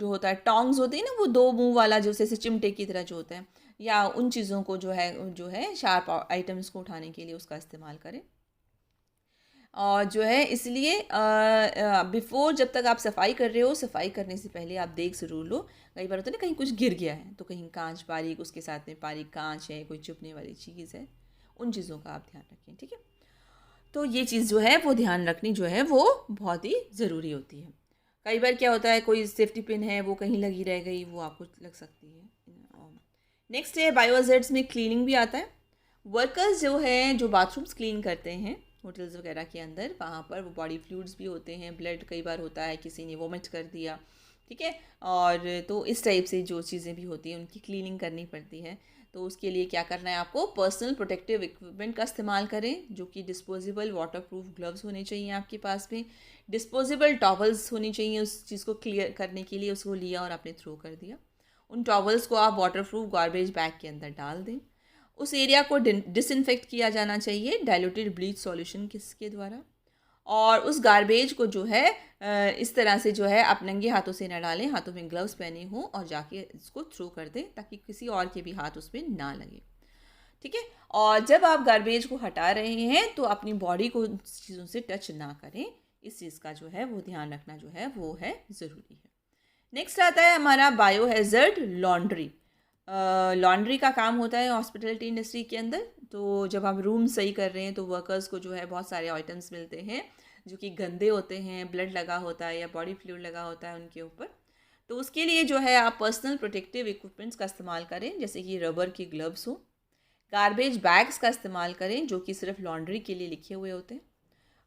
होता है टोंग्स होती है ना, वो दो मुंह वाला जो जैसे चिमटे की तरह जो होता है, या उन चीज़ों को जो है शार्प आइटम्स को उठाने के लिए उसका इस्तेमाल करें। और जो है इसलिए बिफ़ोर, जब तक आप सफाई कर रहे हो, सफाई करने से पहले आप देख ज़रूर लो। कई बार होता है ना कहीं कुछ गिर गया है तो कहीं कांच बारीक, उसके साथ में बारीक कांच है, कोई चुभने वाली चीज़ है, उन चीज़ों का आप ध्यान रखें। ठीक है, तो ये चीज़ जो है वो ध्यान रखनी जो है वो बहुत ही ज़रूरी होती है। कई बार क्या होता है, कोई सेफ्टी पिन है वो कहीं लगी रह गई, वो आपको लग सकती है। नेक्स्ट है बायोहैज़र्ड्स में क्लीनिंग भी आता है। वर्कर्स जो हैं जो बाथरूम्स क्लीन करते हैं होटल्स वगैरह के अंदर, वहाँ पर वो बॉडी फ्लूइड्स भी होते हैं, ब्लड कई बार होता है, किसी ने वोमिट कर दिया, ठीक है, और तो इस टाइप से जो चीज़ें भी होती हैं उनकी क्लीनिंग करनी पड़ती है। तो उसके लिए क्या करना है, आपको पर्सनल प्रोटेक्टिव इक्विपमेंट का इस्तेमाल करें, जो कि डिस्पोजेबल वाटरप्रूफ ग्लव्स होने चाहिए आपके पास में, डिस्पोजेबल टॉवल्स होनी चाहिए उस चीज़ को क्लियर करने के लिए। उसको लिया और आपने थ्रो कर दिया, उन टॉवल्स को आप वाटरप्रूफ गार्बेज बैग के अंदर डाल दें। उस एरिया को डिसइंफेक्ट किया जाना चाहिए डाइल्यूटेड ब्लीच सॉल्यूशन के द्वारा। और उस गार्बेज को जो है इस तरह से जो है आप नंगे हाथों से ना डालें, हाथों में ग्लव्स पहने हों, और जाके इसको थ्रो कर दें ताकि किसी और के भी हाथ उसमें ना लगे। ठीक है, और जब आप गार्बेज को हटा रहे हैं तो अपनी बॉडी को चीज़ों से टच ना करें, इस चीज़ का जो है वो ध्यान रखना जो है वो है ज़रूरी है। नेक्स्ट आता है हमारा बायो हैज़र्ड लॉन्ड्री। लॉन्ड्री का काम होता है हॉस्पिटलिटी इंडस्ट्री के अंदर। तो जब आप रूम सही कर रहे हैं तो वर्कर्स को जो है बहुत सारे आइटम्स मिलते हैं जो कि गंदे होते हैं, ब्लड लगा होता है या बॉडी फ्लूइड लगा होता है उनके ऊपर। तो उसके लिए जो है आप पर्सनल प्रोटेक्टिव इक्विपमेंट्स का इस्तेमाल करें, जैसे कि रबर की ग्लव्स हो। गार्बेज बैग्स का इस्तेमाल करें जो कि सिर्फ लॉन्ड्री के लिए लिखे हुए होते हैं।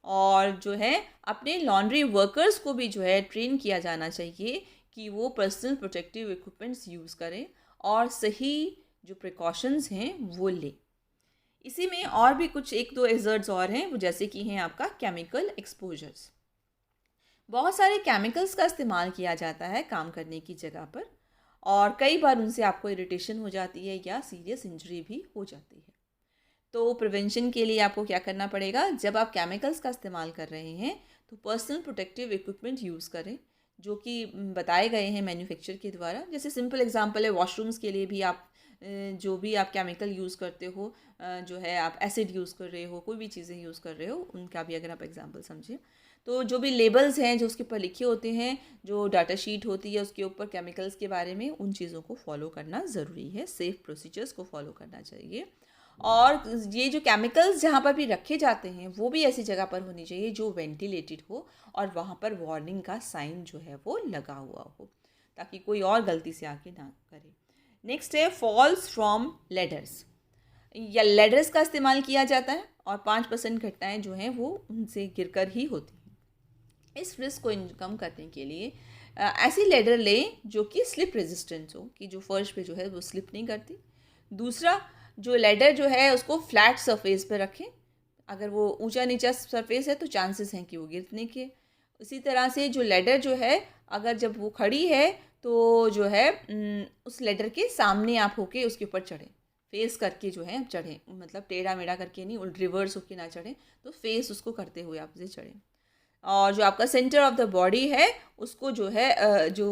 और जो है अपने लॉन्ड्री वर्कर्स को भी जो है ट्रेन किया जाना चाहिए कि वो पर्सनल प्रोटेक्टिव इक्विपमेंट्स यूज़ करें और सही जो प्रिकॉशंस हैं वो लें। इसी में और भी कुछ एक दो एजर्ट्स और हैं, वो जैसे कि हैं आपका केमिकल एक्सपोजर्स। बहुत सारे केमिकल्स का इस्तेमाल किया जाता है काम करने की जगह पर, और कई बार उनसे आपको इरिटेशन हो जाती है या सीरियस इंजरी भी हो जाती है। तो प्रिवेंशन के लिए आपको क्या करना पड़ेगा, जब आप केमिकल्स का इस्तेमाल कर रहे हैं तो पर्सनल प्रोटेक्टिव इक्विपमेंट यूज़ करें जो कि बताए गए हैं मैन्युफैक्चर के द्वारा। जैसे सिंपल एग्जांपल है, वॉशरूम्स के लिए भी आप जो भी आप केमिकल यूज़ करते हो, जो है आप एसिड यूज़ कर रहे हो, कोई भी चीज़ें यूज़ कर रहे हो, उनका भी अगर आप एग्जांपल समझें तो जो भी लेबल्स हैं जो उसके ऊपर लिखे होते हैं, जो डाटा शीट होती है उसके ऊपर केमिकल्स के बारे में, उन चीज़ों को फॉलो करना ज़रूरी है, सेफ़ प्रोसीजर्स को फॉलो करना चाहिए। और ये जो केमिकल्स जहाँ पर भी रखे जाते हैं वो भी ऐसी जगह पर होनी चाहिए जो वेंटिलेटेड हो और वहाँ पर वार्निंग का साइन जो है वो लगा हुआ हो, ताकि कोई और गलती से आके ना करे। नेक्स्ट है फॉल्स फ्रॉम लेडर्स, या लेडर्स का इस्तेमाल किया जाता है और 5% घटनाएं जो हैं वो उनसे गिरकर ही होती हैं। इस रिस्क को कम करने के लिए ऐसी लेडर लें जो कि स्लिप रेजिस्टेंट हो, कि जो फर्श पे जो है वो स्लिप नहीं करती। दूसरा, जो लेडर जो है उसको फ्लैट सरफेस पे रखें, अगर वो ऊंचा नीचा सरफेस है तो चांसेस हैं कि वो गिरने के। इसी तरह से जो लेडर जो है अगर जब वो खड़ी है तो जो है उस लेडर के सामने आप होके उसके ऊपर चढ़ें, फेस करके जो है चढ़ें, मतलब टेढ़ा मेढ़ा करके नहीं, रिवर्स होके ना चढ़ें, तो फेस उसको करते हुए आप से चढ़ें। और जो आपका सेंटर ऑफ द बॉडी है उसको जो है जो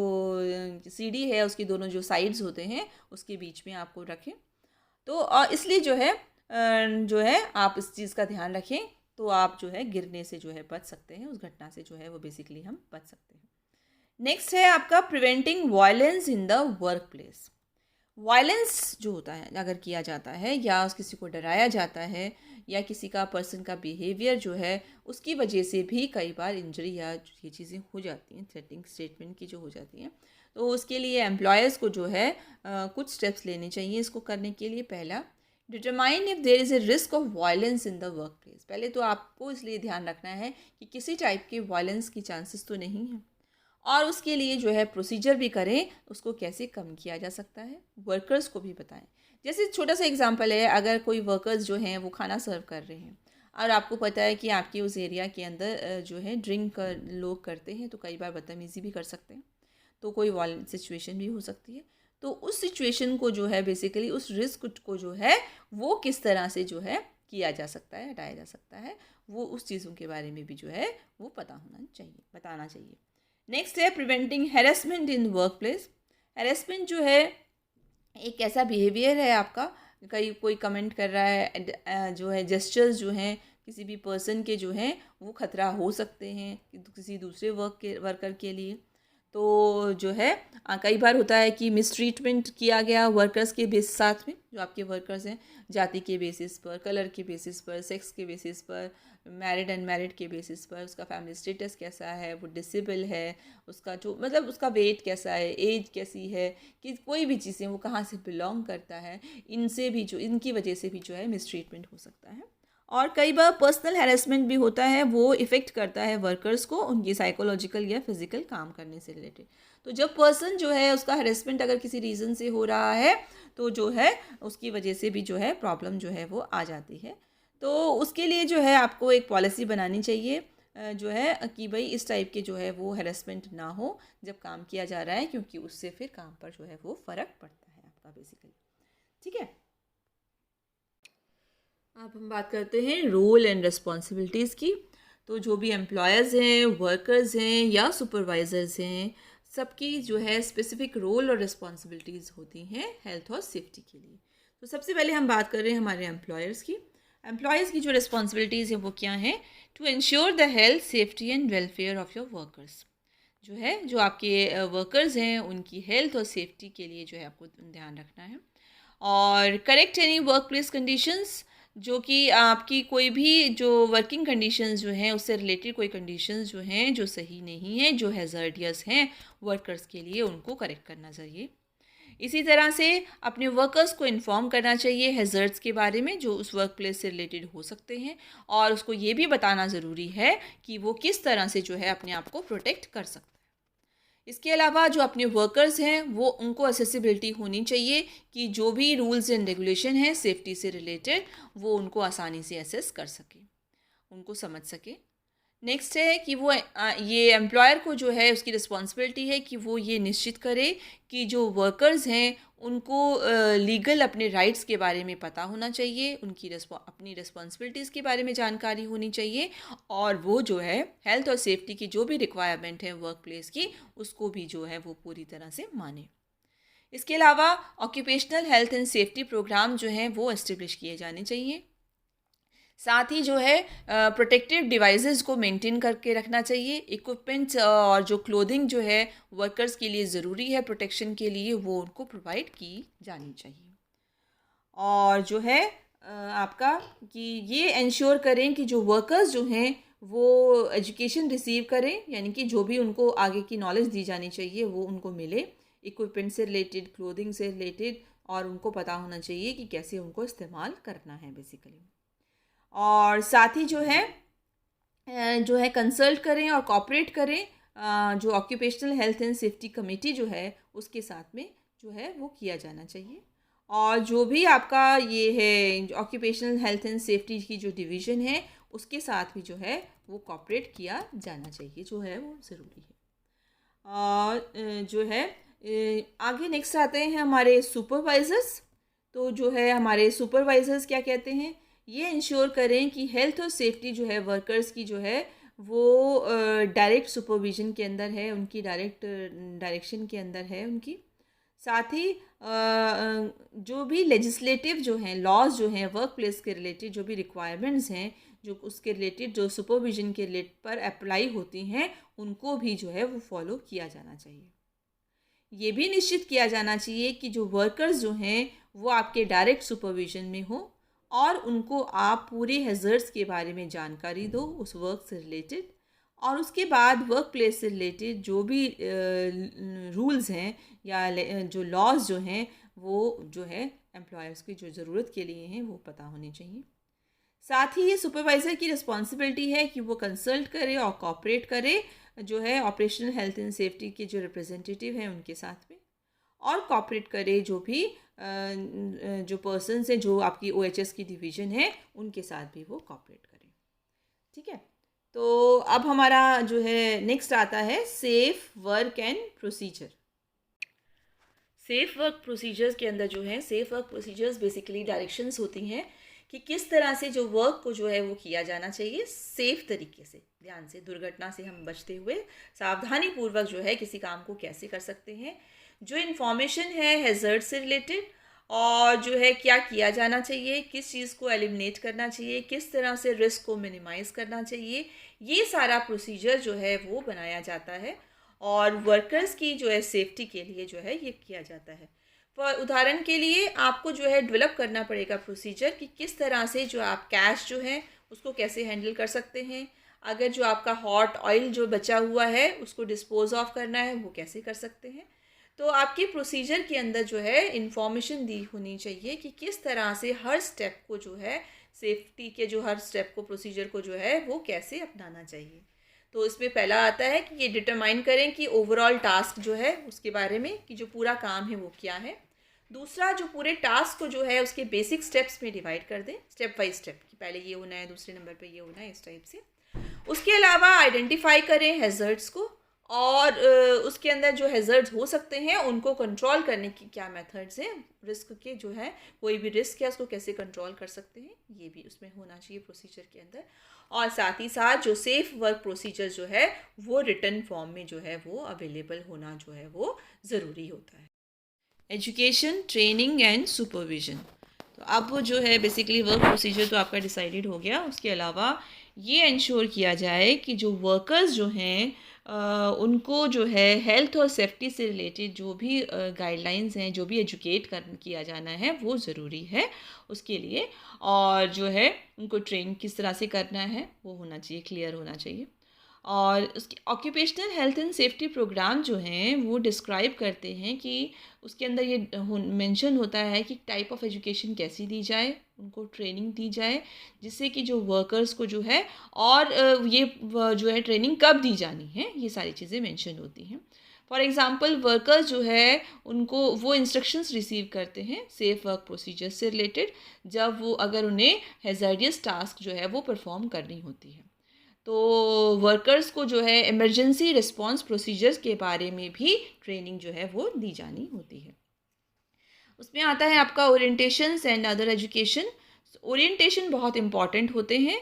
सीढ़ी है उसकी दोनों जो साइड्स होते हैं उसके बीच में आपको रखें। तो इसलिए जो है आप इस चीज़ का ध्यान रखें, तो आप जो है गिरने से जो है बच सकते हैं, उस घटना से जो है वो बेसिकली हम बच सकते हैं। नेक्स्ट है आपका preventing violence in the work place. Violence जो होता है अगर किया जाता है या किसी को डराया जाता है या किसी का पर्सन का बिहेवियर जो है उसकी वजह से भी कई बार इंजरी या ये चीज़ें हो जाती हैं, थ्रेटनिंग स्टेटमेंट की जो हो जाती हैं। तो उसके लिए एम्प्लॉयर्स को जो है कुछ स्टेप्स लेने चाहिए इसको करने के लिए। पहला, determine if there is a risk of violence in the work place. पहले तो आपको इसलिए ध्यान रखना है कि किसी टाइप के वायलेंस की चांसेस तो नहीं हैं, और उसके लिए जो है प्रोसीजर भी करें, उसको कैसे कम किया जा सकता है, वर्कर्स को भी बताएं। जैसे छोटा सा एग्जांपल है, अगर कोई वर्कर्स जो हैं वो खाना सर्व कर रहे हैं और आपको पता है कि आपके उस एरिया के अंदर जो है ड्रिंक लोग करते हैं, तो कई बार बदतमीज़ी भी कर सकते हैं, तो कोई वायलेंट सिचुएशन भी हो सकती है। तो उस सिचुएशन को जो है बेसिकली उस रिस्क को जो है वो किस तरह से जो है किया जा सकता है, हटाया जा सकता है, वो उस चीज़ों के बारे में भी जो है वो पता होना चाहिए, बताना चाहिए। नेक्स्ट है preventing harassment in work place. Harassment जो है एक ऐसा बिहेवियर है आपका, कोई कमेंट कर रहा है, जो है जेस्चर्स जो हैं किसी भी पर्सन के जो हैं वो ख़तरा हो सकते हैं किसी दूसरे वर्कर के लिए। तो जो है कई बार होता है कि मिसट्रीटमेंट किया गया वर्कर्स के साथ में, जो आपके वर्कर्स हैं, जाति के बेसिस पर, कलर के बेसिस पर, सेक्स के बेसिस पर, मैरिड अनमैरिड के बेसिस पर, उसका फैमिली स्टेटस कैसा है, वो डिसेबल है, उसका जो मतलब उसका वेट कैसा है, एज कैसी है, कि कोई भी चीज़ें वो कहाँ से बिलोंग करता है, इनसे भी जो इनकी वजह से भी जो है मिसट्रीटमेंट हो सकता है। और कई बार पर्सनल हैरेसमेंट भी होता है, वो इफ़ेक्ट करता है वर्कर्स को उनकी साइकोलॉजिकल या फिज़िकल काम करने से रिलेटेड। तो जब पर्सन जो है उसका हैरेसमेंट अगर किसी रीज़न से हो रहा है तो जो है उसकी वजह से भी जो है प्रॉब्लम जो है वो आ जाती है। तो उसके लिए जो है आपको एक पॉलिसी बनानी चाहिए जो है कि भाई इस टाइप के जो है वो हैरेसमेंट ना हो जब काम किया जा रहा है, क्योंकि उससे फिर काम पर जो है वो फ़र्क पड़ता है आपका बेसिकली। ठीक है, अब हम बात करते हैं रोल एंड रिस्पॉन्सिबिलिटीज़ की। तो जो भी एम्प्लॉयर्स हैं, वर्कर्स हैं या सुपरवाइज़र्स हैं, सबकी जो है स्पेसिफिक रोल और रिस्पॉन्सिबिलिटीज़ होती हैं हेल्थ और सेफ्टी के लिए। तो सबसे पहले हम बात कर रहे हैं हमारे एम्प्लॉयर्स की। एम्प्लॉयर्स की जो रिस्पॉन्सिबिलिटीज़ हैं वो क्या हैं? To ensure the health, safety and welfare of your workers. जो है, जो आपके वर्कर्स हैं उनकी हेल्थ और सेफ्टी के लिए जो है आपको ध्यान रखना है। और correct any work place conditions, जो कि आपकी कोई भी जो वर्किंग कंडीशंस जो हैं उससे रिलेटेड कोई कंडीशंस जो हैं जो सही नहीं हैं, जो हैज़ार्डियस हैं वर्कर्स के लिए, उनको करेक्ट करना चाहिए। इसी तरह से अपने वर्कर्स को इन्फॉर्म करना चाहिए हैज़र्ड्स के बारे में जो उस वर्क प्लेस से रिलेटेड हो सकते हैं, और उसको ये भी बताना ज़रूरी है कि वो किस तरह से जो है अपने आप को प्रोटेक्ट कर सकते हैं। इसके अलावा जो अपने वर्कर्स हैं वो उनको असेसिबिलिटी होनी चाहिए कि जो भी रूल्स एंड रेगुलेशन हैं सेफ्टी से रिलेटेड वो उनको आसानी से एसेस कर सके, उनको समझ सके। नेक्स्ट है कि वो ये एम्प्लॉयर को जो है उसकी रिस्पॉन्सिबिलिटी है कि वो ये निश्चित करे कि जो वर्कर्स हैं उनको लीगल अपने राइट्स के बारे में पता होना चाहिए, उनकी अपनी रिस्पॉन्सिबिलिटीज़ के बारे में जानकारी होनी चाहिए, और वो जो है हेल्थ और सेफ्टी की जो भी रिक्वायरमेंट है वर्क प्लेस की उसको भी जो है वो पूरी तरह से माने। इसके अलावा occupational health and safety program जो हैं वो एस्टेब्लिश किए जाने चाहिए। साथ ही जो है प्रोटेक्टिव डिवाइसेस को मेंटेन करके रखना चाहिए। इक्विपमेंट्स और जो क्लोथिंग जो है वर्कर्स के लिए ज़रूरी है प्रोटेक्शन के लिए, वो उनको प्रोवाइड की जानी चाहिए। और जो है आपका कि ये इंश्योर करें कि जो वर्कर्स जो हैं वो एजुकेशन रिसीव करें, यानी कि जो भी उनको आगे की नॉलेज दी जानी चाहिए वो उनको मिले, इक्विपमेंट से रिलेटेड, क्लोथिंग से रिलेटेड, और उनको पता होना चाहिए कि कैसे उनको इस्तेमाल करना है बेसिकली। और साथ ही जो है कंसल्ट करें और कोऑपरेट करें जो occupational health and safety committee जो है उसके साथ में जो है वो किया जाना चाहिए। और जो भी आपका ये है ऑक्यूपेशनल हेल्थ एंड सेफ्टी की जो डिवीज़न है उसके साथ भी जो है वो कोऑपरेट किया जाना चाहिए, जो है वो ज़रूरी है। और जो है आगे नेक्स्ट आते हैं हमारे सुपरवाइज़र्स। तो जो है हमारे सुपरवाइज़र्स क्या कहते हैं, ये इंश्योर करें कि हेल्थ और सेफ्टी जो है वर्कर्स की जो है वो डायरेक्ट सुपरविज़न के अंदर है, उनकी डायरेक्ट डायरेक्शन के अंदर है उनकी। साथ ही जो भी लेजिस्लेटिव जो हैं लॉज जो हैं वर्क प्लेस के रिलेटेड जो भी रिक्वायरमेंट्स हैं जो उसके रिलेटेड जो सुपरविज़न के रिलेट पर अप्लाई होती हैं उनको भी जो है वो फॉलो किया जाना चाहिए। ये भी निश्चित किया जाना चाहिए कि जो वर्कर्स जो हैं वो आपके डायरेक्ट सुपरविज़न में हो और उनको आप पूरे हैज़र्ड्स के बारे में जानकारी दो उस वर्क से रिलेटेड, और उसके बाद वर्क प्लेस से रिलेटेड जो भी रूल्स हैं या जो लॉज जो हैं वो जो है एम्प्लॉयर्स की जो ज़रूरत के लिए हैं वो पता होने चाहिए। साथ ही ये सुपरवाइज़र की रिस्पॉन्सिबिलिटी है कि वो कंसल्ट करे और कोऑपरेट करे जो है ऑपरेशनल हेल्थ एंड सेफ्टी के जो रिप्रेजेंटेटिव हैं उनके साथ में, और कोऑपरेट करे जो भी जो पर्सन्स हैं जो आपकी OHS की डिवीज़न है उनके साथ भी वो कोऑपरेट करें। ठीक है, तो अब हमारा जो है नेक्स्ट आता है safe work and procedure. Safe work procedures के अंदर जो है safe work procedures basically directions होती हैं कि किस तरह से जो वर्क को जो है वो किया जाना चाहिए सेफ़ तरीके से, ध्यान से, दुर्घटना से हम बचते हुए सावधानी पूर्वक जो है किसी काम को कैसे कर सकते हैं, जो इन्फॉर्मेशन है हैज़र्ड से रिलेटेड, और जो है क्या किया जाना चाहिए, किस चीज़ को एलिमिनेट करना चाहिए, किस तरह से रिस्क को मिनिमाइज़ करना चाहिए, ये सारा प्रोसीजर जो है वो बनाया जाता है और वर्कर्स की जो है सेफ्टी के लिए जो है ये किया जाता है। फॉर उदाहरण के लिए आपको जो है डेवलप करना पड़ेगा प्रोसीजर कि किस तरह से जो आप कैश जो है उसको कैसे हैंडल कर सकते हैं, अगर जो आपका हॉट ऑयल जो बचा हुआ है उसको डिस्पोज ऑफ करना है वो कैसे कर सकते हैं। तो आपकी प्रोसीजर के अंदर जो है इंफॉर्मेशन दी होनी चाहिए कि किस तरह से हर स्टेप को जो है सेफ्टी के जो हर स्टेप को प्रोसीजर को जो है वो कैसे अपनाना चाहिए। तो इसमें पहला आता है कि ये डिटरमाइन करें कि ओवरऑल टास्क जो है उसके बारे में कि जो पूरा काम है वो क्या है। दूसरा, जो पूरे टास्क को जो है उसके बेसिक स्टेप्स में डिवाइड कर दें, स्टेप बाय स्टेप कि पहले ये होना है, दूसरे नंबर पे ये होना है, इस टाइप से। उसके अलावा आइडेंटिफाई करें हैज़र्ड्स को, और उसके अंदर जो हैज़र्ड्स हो सकते हैं उनको कंट्रोल करने की क्या मेथड्स हैं, रिस्क के जो है कोई भी रिस्क है उसको कैसे कंट्रोल कर सकते हैं, ये भी उसमें होना चाहिए प्रोसीजर के अंदर। और साथ ही साथ जो सेफ़ वर्क प्रोसीजर जो है वो रिटन फॉर्म में जो है वो अवेलेबल होना जो है वो ज़रूरी होता है। Education, training and supervision. तो अब जो है बेसिकली वर्क प्रोसीजर तो आपका डिसाइडेड हो गया। उसके अलावा ये इंश्योर किया जाए कि जो वर्कर्स जो हैं उनको जो है हेल्थ और सेफ्टी से रिलेटेड जो भी गाइडलाइंस हैं, जो भी एजुकेट किया जाना है वो ज़रूरी है उसके लिए। और जो है उनको ट्रेन किस तरह से करना है वो होना चाहिए, क्लियर होना चाहिए। और उसके occupational health and safety program जो हैं वो डिस्क्राइब करते हैं कि उसके अंदर ये मेंशन होता है कि टाइप ऑफ एजुकेशन कैसी दी जाए, उनको ट्रेनिंग दी जाए, जिससे कि जो वर्कर्स को जो है और जो है ट्रेनिंग कब दी जानी है, ये सारी चीज़ें मेंशन होती हैं। फॉर एग्ज़ाम्पल वर्कर्स जो है उनको वो इंस्ट्रक्शंस रिसीव करते हैं सेफ़ वर्क प्रोसीजर्स से रिलेटेड, जब वो अगर उन्हें हैज़ार्डियस टास्क जो है वो परफॉर्म करनी होती है। तो वर्कर्स को जो है इमरजेंसी रिस्पांस प्रोसीजर्स के बारे में भी ट्रेनिंग जो है वो दी जानी होती है। उसमें आता है आपका orientations and other education. Orientation बहुत इंपॉर्टेंट होते हैं,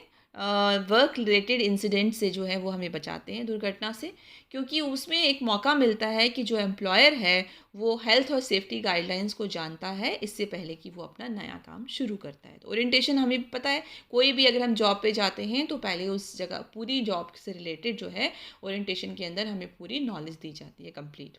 वर्क रिलेटेड इंसिडेंट से जो है वो हमें बचाते हैं दुर्घटना से, क्योंकि उसमें एक मौका मिलता है कि जो एम्प्लॉयर है वो हेल्थ और सेफ्टी गाइडलाइंस को जानता है इससे पहले कि वो अपना नया काम शुरू करता है। तो ओरिएंटेशन हमें पता है, कोई भी अगर हम जॉब पे जाते हैं तो पहले उस जगह पूरी जॉब से रिलेटेड जो है ओरिएंटेशन के अंदर हमें पूरी नॉलेज दी जाती है कंप्लीट।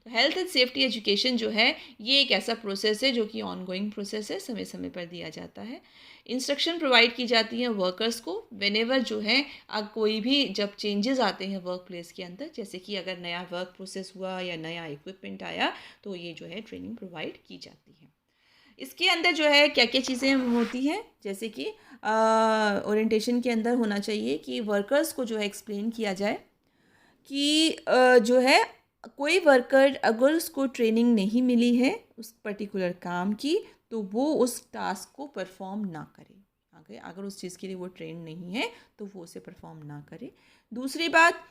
तो हेल्थ एंड सेफ्टी एजुकेशन जो है ये एक ऐसा प्रोसेस है जो कि ऑनगोइंग प्रोसेस है, समय समय पर दिया जाता है। इंस्ट्रक्शन प्रोवाइड की जाती हैं वर्कर्स को व्हेनेवर जो है कोई भी जब चेंजेस आते हैं वर्क प्लेस के अंदर, जैसे कि अगर नया वर्क प्रोसेस हुआ या नया इक्विपमेंट आया तो ये जो है ट्रेनिंग प्रोवाइड की जाती है। इसके अंदर जो है क्या क्या चीज़ें होती हैं, जैसे कि ओरिएंटेशन के अंदर होना चाहिए कि वर्कर्स को जो है एक्सप्लेन किया जाए कि जो है कोई वर्कर अगर उसको ट्रेनिंग नहीं मिली है उस पर्टिकुलर काम की तो वो उस टास्क को परफॉर्म ना करे। अगर उस चीज़ के लिए वो ट्रेन नहीं है तो वो उसे परफॉर्म ना करे। दूसरी बात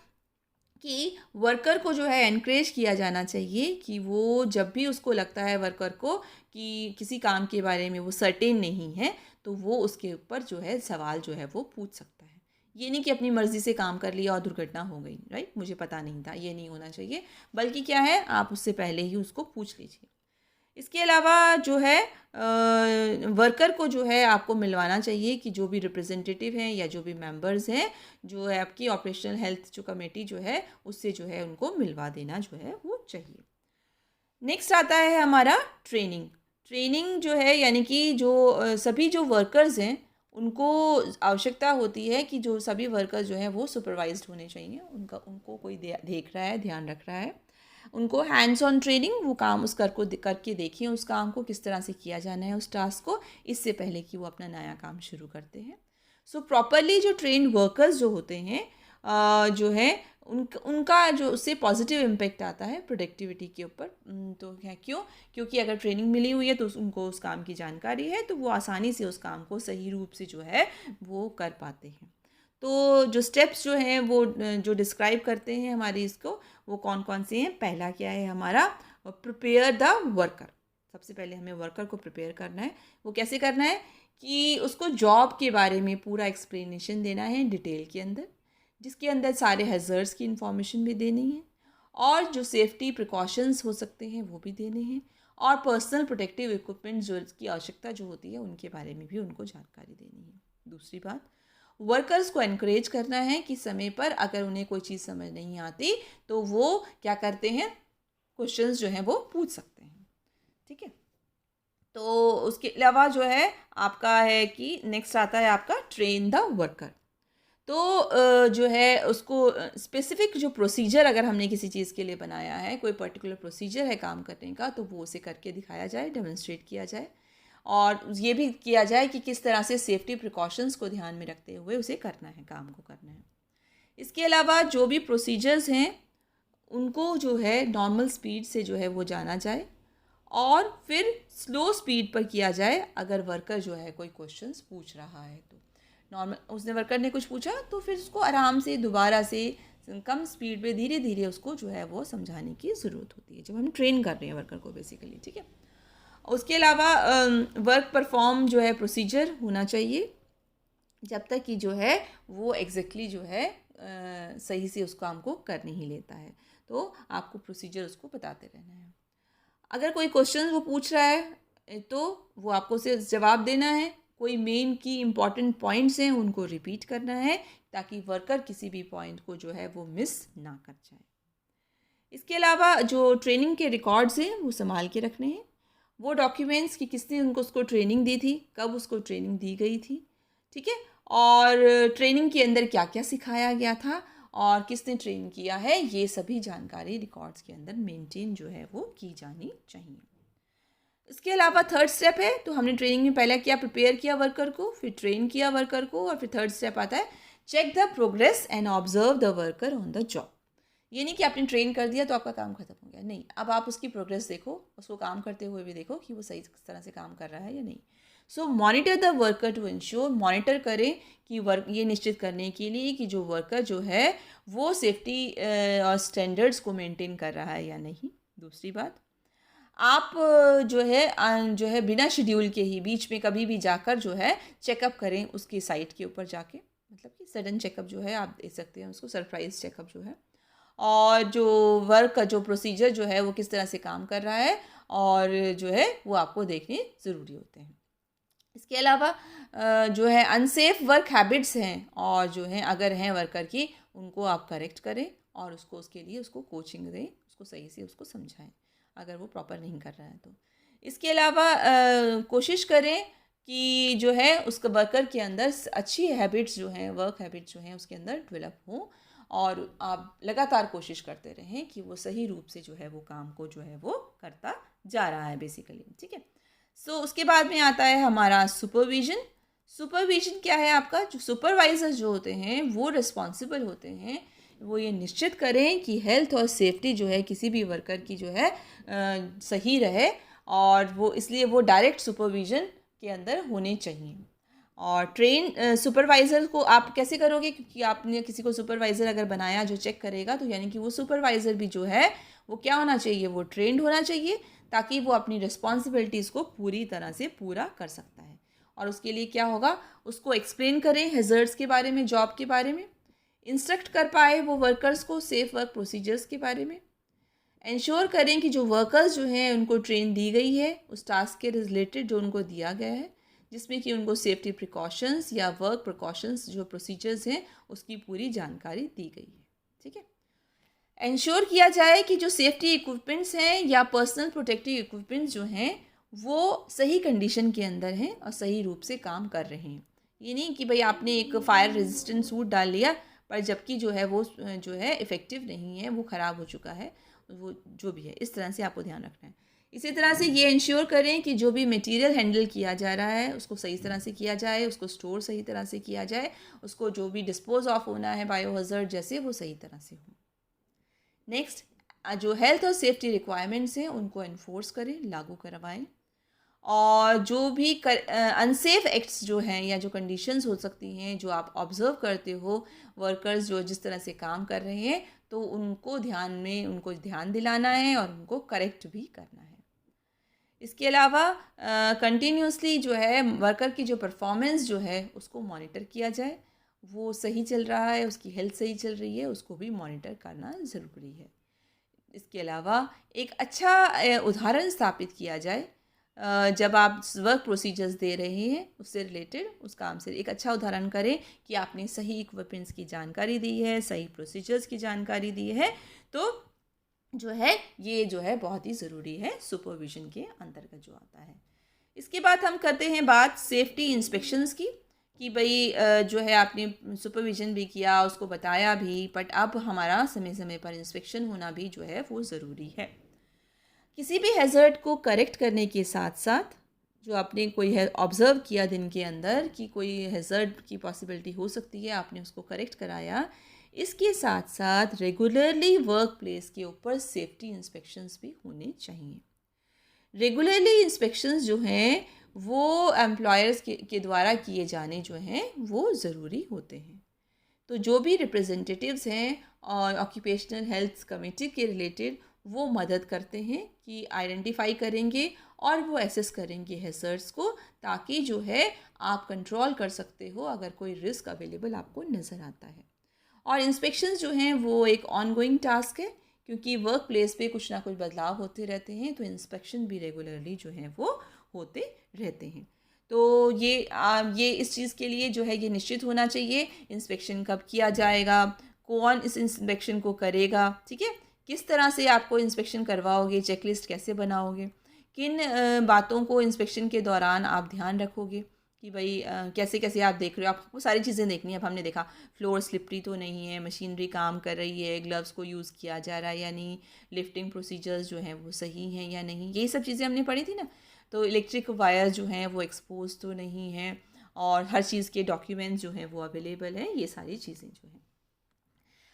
कि वर्कर को जो है एनकरेज किया जाना चाहिए कि वो जब भी उसको लगता है वर्कर को कि किसी काम के बारे में वो सर्टेन नहीं है तो वो उसके ऊपर जो है सवाल जो है वो पूछ सकता है। ये नहीं कि अपनी मर्ज़ी से काम कर लिया और दुर्घटना हो गई, राइट, मुझे पता नहीं था, ये नहीं होना चाहिए। बल्कि क्या है, आप उससे पहले ही उसको पूछ लीजिए। इसके अलावा जो है वर्कर को जो है आपको मिलवाना चाहिए कि जो भी रिप्रेजेंटेटिव हैं या जो भी मेंबर्स हैं जो है आपकी ऑपरेशनल हेल्थ जो कमेटी जो है उससे जो है उनको मिलवा देना जो है वो चाहिए। नेक्स्ट आता है हमारा ट्रेनिंग। ट्रेनिंग जो है यानी कि जो सभी जो वर्कर्स हैं उनको आवश्यकता होती है कि जो सभी वर्कर्स जो हैं वो सुपरवाइज्ड होने चाहिए, उनको कोई देख रहा है, ध्यान रख रहा है। उनको हैंड्स ऑन ट्रेनिंग, वो काम उस करके देखें उस काम को किस तरह से किया जाना है उस टास्क को, इससे पहले कि वो अपना नया काम शुरू करते हैं। सो प्रॉपरली जो ट्रेन्ड वर्कर्स जो होते हैं जो है उनका जो उससे पॉजिटिव इम्पेक्ट आता है प्रोडक्टिविटी के ऊपर। तो क्या, क्यों? क्योंकि अगर ट्रेनिंग मिली हुई है तो उनको उस काम की जानकारी है तो वो आसानी से उस काम को सही रूप से जो है वो कर पाते हैं। तो जो स्टेप्स जो हैं वो जो डिस्क्राइब करते हैं हमारी इसको, वो कौन कौन से हैं। पहला क्या है हमारा, प्रिपेयर द वर्कर। सबसे पहले हमें वर्कर को प्रिपेयर करना है। वो कैसे करना है कि उसको जॉब के बारे में पूरा एक्सप्लेनेशन देना है डिटेल के अंदर, जिसके अंदर सारे हैज़र्ड्स की इंफॉर्मेशन भी देनी है और जो सेफ्टी प्रिकॉशंस हो सकते हैं वो भी देने हैं, और पर्सनल प्रोटेक्टिव इक्विपमेंट जो की आवश्यकता जो होती है उनके बारे में भी उनको जानकारी देनी है। दूसरी बात, वर्कर्स को एनकरेज करना है कि समय पर अगर उन्हें कोई चीज़ समझ नहीं आती तो वो क्या करते हैं, क्वेश्चंस जो हैं वो पूछ सकते हैं। ठीक है, तो उसके अलावा जो है आपका है कि नेक्स्ट आता है आपका ट्रेन द वर्कर। तो जो है उसको स्पेसिफ़िक जो प्रोसीजर अगर हमने किसी चीज़ के लिए बनाया है, कोई पर्टिकुलर प्रोसीजर है काम करने का, तो वो उसे करके दिखाया जाए, डेमोंस्ट्रेट किया जाए, और ये भी किया जाए कि किस तरह से सेफ्टी प्रिकॉशंस को ध्यान में रखते हुए उसे करना है, काम को करना है। इसके अलावा जो भी प्रोसीजर्स हैं उनको जो है नॉर्मल स्पीड से जो है वो जाना जाए और फिर स्लो स्पीड पर किया जाए अगर वर्कर जो है कोई क्वेश्चंस पूछ रहा है तो। नॉर्मल उसने वर्कर ने कुछ पूछा तो फिर उसको आराम से दोबारा से कम स्पीड पे धीरे धीरे उसको जो है वो समझाने की ज़रूरत होती है जब हम ट्रेन कर रहे हैं वर्कर को बेसिकली। ठीक है, उसके अलावा वर्क परफॉर्म जो है प्रोसीजर होना चाहिए जब तक कि जो है वो एग्जैक्टली जो है सही से उस काम को कर नहीं लेता है, तो आपको प्रोसीजर उसको बताते रहना है। अगर कोई क्वेश्चन वो पूछ रहा है तो वो आपको सिर्फ जवाब देना है, कोई मेन की इम्पॉर्टेंट पॉइंट्स हैं उनको रिपीट करना है ताकि वर्कर किसी भी पॉइंट को जो है वो मिस ना कर जाए। इसके अलावा जो ट्रेनिंग के रिकॉर्ड्स हैं वो संभाल के रखने हैं। वो डॉक्यूमेंट्स कि किसने उसको ट्रेनिंग दी थी, कब उसको ट्रेनिंग दी गई थी, ठीक है, और ट्रेनिंग के अंदर क्या क्या सिखाया गया था और किसने ट्रेन किया है, ये सभी जानकारी रिकॉर्ड्स के अंदर मेंटेन जो है वो की जानी चाहिए। इसके अलावा थर्ड स्टेप है, तो हमने ट्रेनिंग में पहले क्या प्रिपेयर किया वर्कर को, फिर ट्रेन किया वर्कर को, और फिर थर्ड स्टेप आता है check the progress and observe the worker on the job. ये नहीं कि आपने ट्रेन कर दिया तो आपका काम खत्म हो गया, नहीं, अब आप उसकी प्रोग्रेस देखो, उसको काम करते हुए भी देखो कि वो सही तरह से काम कर रहा है या नहीं। So monitor the worker to ensure, monitor करें कि वर्क, ये निश्चित करने के लिए कि जो वर्कर जो है वो सेफ्टी और स्टैंडर्ड्स को मेंटेन कर रहा है या नहीं। दूसरी बात, आप जो है बिना शेड्यूल के ही बीच में कभी भी जाकर जो है चेकअप करें उसकी साइट के ऊपर जाके, मतलब कि सडन चेकअप जो है आप दे सकते हैं उसको, सरप्राइज चेकअप जो है, और जो वर्क का जो प्रोसीजर जो है वो किस तरह से काम कर रहा है और जो है वो आपको देखने ज़रूरी होते हैं। इसके अलावा जो है अनसेफ वर्क हैबिट्स हैं और जो है अगर हैं वर्कर की, उनको आप करेक्ट करें और उसको उसके लिए उसको कोचिंग दें, उसको सही से उसको समझाएं अगर वो प्रॉपर नहीं कर रहा है तो। इसके अलावा कोशिश करें कि जो है उसका वर्कर के अंदर अच्छी हैबिट्स जो हैं, वर्क हैबिट्स जो हैं उसके अंदर डेवलप हों, और आप लगातार कोशिश करते रहें कि वो सही रूप से जो है वो काम को जो है वो करता जा रहा है बेसिकली, ठीक है। सो उसके बाद में आता है हमारा सुपरविजन। सुपरविजन क्या है आपका, जो सुपरवाइज़र जो होते हैं वो रिस्पॉन्सिबल होते हैं, वो ये निश्चित करें कि हेल्थ और सेफ्टी जो है किसी भी वर्कर की जो है सही रहे, और वो इसलिए वो डायरेक्ट सुपरविजन के अंदर होने चाहिए। और ट्रेन सुपरवाइज़र को आप कैसे करोगे, क्योंकि आपने किसी को सुपरवाइज़र अगर बनाया जो चेक करेगा, तो यानी कि वो सुपरवाइज़र भी जो है वो क्या होना चाहिए, वो ट्रेंड होना चाहिए, ताकि वो अपनी रिस्पॉन्सिबिलिटीज़ को पूरी तरह से पूरा कर सकता है। और उसके लिए क्या होगा, उसको एक्सप्लेन करें हैज़र्ड्स के बारे में, जॉब के बारे में, इंस्ट्रक्ट कर पाए वो वर्कर्स को सेफ वर्क प्रोसीजर्स के बारे में, इंश्योर करें कि जो वर्कर्स जो हैं उनको ट्रेन दी गई है उस टास्क के रिलेटेड जो उनको दिया गया है, जिसमें कि उनको सेफ्टी प्रिकॉशंस या वर्क प्रिकॉशंस जो प्रोसीजर्स हैं उसकी पूरी जानकारी दी गई है, ठीक है। इंश्योर किया जाए कि जो सेफ्टी इक्विपमेंट्स हैं या पर्सनल प्रोटेक्टिव इक्विपमेंट्स जो हैं वो सही कंडीशन के अंदर हैं और सही रूप से काम कर रहे हैं। ये नहीं कि भाई आपने एक फायर रेजिस्टेंट सूट डाल लिया पर जबकि जो है वो जो है इफ़ेक्टिव नहीं है, वो ख़राब हो चुका है, वो जो भी है, इस तरह से आपको ध्यान रखना है। इसी तरह से ये इंश्योर करें कि जो भी मटेरियल हैंडल किया जा रहा है उसको सही तरह से किया जाए, उसको स्टोर सही तरह से किया जाए, उसको जो भी डिस्पोज ऑफ होना है बायोहज़ार्ड जैसे, वो सही तरह से हो। नेक्स्ट, जो हेल्थ और सेफ्टी रिक्वायरमेंट्स हैं उनको इन्फोर्स करें, लागू करवाएं, और जो भी अनसेफ एक्ट्स जो हैं या जो कंडीशंस हो सकती हैं जो आप ऑब्ज़र्व करते हो, वर्कर्स जो जिस तरह से काम कर रहे हैं, तो उनको ध्यान दिलाना है और उनको करेक्ट भी करना है। इसके अलावा कंटिन्यूसली जो है वर्कर की जो परफॉर्मेंस जो है उसको मॉनिटर किया जाए, वो सही चल रहा है, उसकी हेल्थ सही चल रही है, उसको भी मॉनिटर करना ज़रूरी है। इसके अलावा एक अच्छा उदाहरण स्थापित किया जाए, जब आप वर्क प्रोसीजर्स दे रहे हैं उससे रिलेटेड उस काम से एक अच्छा उदाहरण करें कि आपने सही इक्विपमेंट्स की जानकारी दी है, सही प्रोसीजर्स की जानकारी दी है, तो जो है ये जो है बहुत ही ज़रूरी है, सुपरविजन के अंतर्गत जो आता है। इसके बाद हम करते हैं बात सेफ्टी इंस्पेक्शंस की, कि भाई जो है आपने सुपरविजन भी किया, उसको बताया भी, बट अब हमारा समय समय पर इंस्पेक्शन होना भी जो है वो ज़रूरी है। किसी भी हैज़र्ड को करेक्ट करने के साथ साथ जो आपने कोई है ऑब्ज़र्व किया दिन के अंदर कि कोई हैज़र्ड की पॉसिबिलिटी हो सकती है, आपने उसको करेक्ट कराया, इसके साथ साथ रेगुलरली वर्क प्लेस के ऊपर सेफ्टी इंस्पेक्शंस भी होने चाहिए। रेगुलरली इंस्पेक्शंस जो हैं वो एम्प्लॉयर्स के द्वारा किए जाने जो हैं वो ज़रूरी होते हैं। तो जो भी रिप्रेजेंटेटिव्स हैं और ऑक्यूपेशनल हेल्थ कमेटी के रिलेटेड, वो मदद करते हैं कि आइडेंटिफाई करेंगे और वो एसेस करेंगे हैज़र्ड्स को, ताकि जो है आप कंट्रोल कर सकते हो अगर कोई रिस्क अवेलेबल आपको नज़र आता है। और इंस्पेक्शंस जो हैं वो एक ऑनगोइंग टास्क है, क्योंकि वर्क प्लेस पे कुछ ना कुछ बदलाव होते रहते हैं, तो इंस्पेक्शन भी रेगुलरली जो हैं वो होते रहते हैं। तो ये इस चीज़ के लिए जो है ये निश्चित होना चाहिए इंस्पेक्शन कब किया जाएगा, कौन इस इंस्पेक्शन को करेगा, ठीक है, किस तरह से आपको इंस्पेक्शन करवाओगे, चेकलिस्ट कैसे बनाओगे, किन बातों को इंस्पेक्शन के दौरान आप ध्यान रखोगे कि भाई कैसे कैसे आप देख रहे हो, आपको सारी चीज़ें देखनी है। अब हमने देखा फ्लोर स्लिपरी तो नहीं है, मशीनरी काम कर रही है, ग्लव्स को यूज़ किया जा रहा है या नहीं, लिफ्टिंग प्रोसीजर्स जो हैं वो सही हैं या नहीं, यही सब चीज़ें हमने पढ़ी थी ना। तो इलेक्ट्रिक वायर जो हैं वो एक्सपोज तो नहीं हैं, और हर चीज़ के डॉक्यूमेंट्स जो हैं वो अवेलेबल हैं, ये सारी चीज़ें जो हैं।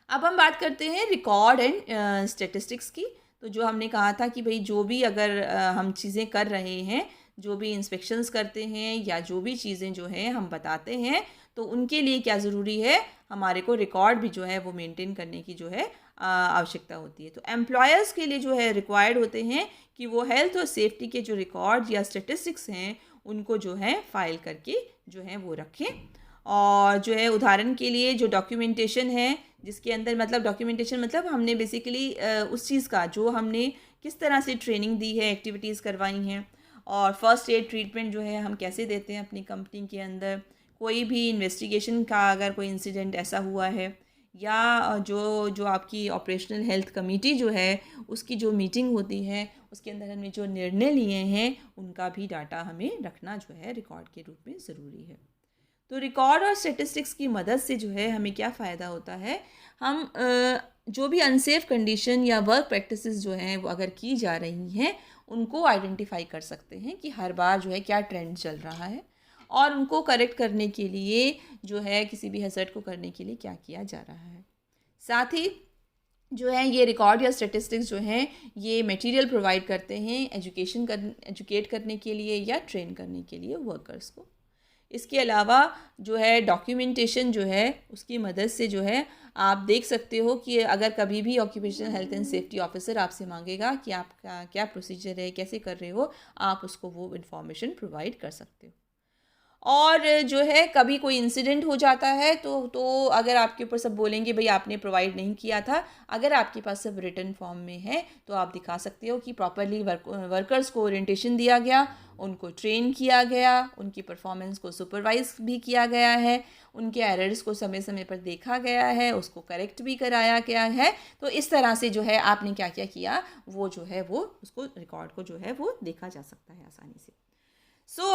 अब हम बात करते हैं रिकॉर्ड एंड स्टेटिस्टिक्स की। तो जो हमने कहा था कि भाई जो भी अगर हम चीज़ें कर रहे हैं, जो भी इंस्पेक्शंस करते हैं या जो भी चीज़ें जो हैं हम बताते हैं, तो उनके लिए क्या ज़रूरी है, हमारे को रिकॉर्ड भी जो है वो मेंटेन करने की जो है आवश्यकता होती है। तो एम्प्लॉयर्स के लिए जो है रिक्वायर्ड होते हैं कि वो हेल्थ और सेफ्टी के जो रिकॉर्ड या स्टेटिस्टिक्स हैं उनको जो है फाइल करके जो है वो रखें। और जो है उदाहरण के लिए जो डॉक्यूमेंटेशन है, जिसके अंदर मतलब डॉक्यूमेंटेशन मतलब हमने बेसिकली उस चीज़ का जो हमने किस तरह से ट्रेनिंग दी है, एक्टिविटीज़ करवाई हैं, और फर्स्ट एड ट्रीटमेंट जो है हम कैसे देते हैं अपनी कंपनी के अंदर, कोई भी इन्वेस्टिगेशन का अगर कोई इंसिडेंट ऐसा हुआ है, या जो जो आपकी ऑपरेशनल हेल्थ कमेटी जो है उसकी जो मीटिंग होती है उसके अंदर हमने जो निर्णय लिए हैं उनका भी डाटा हमें रखना जो है रिकॉर्ड के रूप में ज़रूरी है। तो रिकॉर्ड और स्टेटिस्टिक्स की मदद से जो है हमें क्या फ़ायदा होता है, हम जो भी अनसेफ कंडीशन या वर्क प्रैक्टिसेस जो हैं वो अगर की जा रही हैं उनको आइडेंटिफाई कर सकते हैं कि हर बार जो है क्या ट्रेंड चल रहा है, और उनको करेक्ट करने के लिए जो है किसी भी हैज़र्ड को करने के लिए क्या किया जा रहा है। साथ ही जो है ये रिकॉर्ड या स्टेटिस्टिक्स जो हैं ये मटेरियल प्रोवाइड करते हैं एजुकेट करने के लिए या ट्रेन करने के लिए वर्कर्स को। इसके अलावा जो है डॉक्यूमेंटेशन जो है उसकी मदद से जो है आप देख सकते हो कि अगर कभी भी occupational health and safety officer आपसे मांगेगा कि आपका क्या प्रोसीजर है, कैसे कर रहे हो, आप उसको वो इन्फॉर्मेशन प्रोवाइड कर सकते हो। और जो है कभी कोई इंसिडेंट हो जाता है तो अगर आपके ऊपर सब बोलेंगे भाई आपने प्रोवाइड नहीं किया था, अगर आपके पास सब रिटन फॉर्म में है तो आप दिखा सकते हो कि प्रॉपरली वर्कर्स को ओरिएंटेशन दिया गया, उनको ट्रेन किया गया, उनकी परफॉर्मेंस को सुपरवाइज भी किया गया है, उनके एरर्स को समय समय पर देखा गया है, उसको करेक्ट भी कराया गया है। तो इस तरह से जो है आपने क्या क्या किया वो जो है वो उसको रिकॉर्ड को जो है वो देखा जा सकता है आसानी से।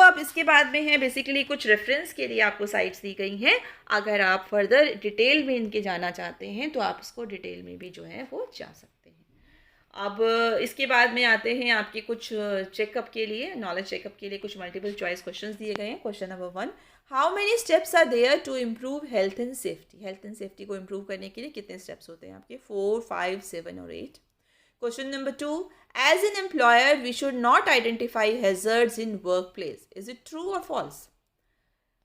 अब इसके बाद में है बेसिकली कुछ रेफरेंस के लिए आपको साइट्स दी गई हैं। अगर आप फर्दर डिटेल में इनके जाना चाहते हैं तो आप इसको डिटेल में भी जो है वो जा सकते हैं। अब इसके बाद में आते हैं आपके कुछ चेकअप के लिए, नॉलेज चेकअप के लिए कुछ मल्टीपल चॉइस क्वेश्चंस दिए गए हैं। Question number 1, how many steps are there to improve health and safety. Health and safety को इम्प्रूव करने के लिए कितने स्टेप्स होते हैं आपके? 4, 5, 7 और 8। Question number 2, as an employer, we should not identify hazards in workplace. Is it true or false?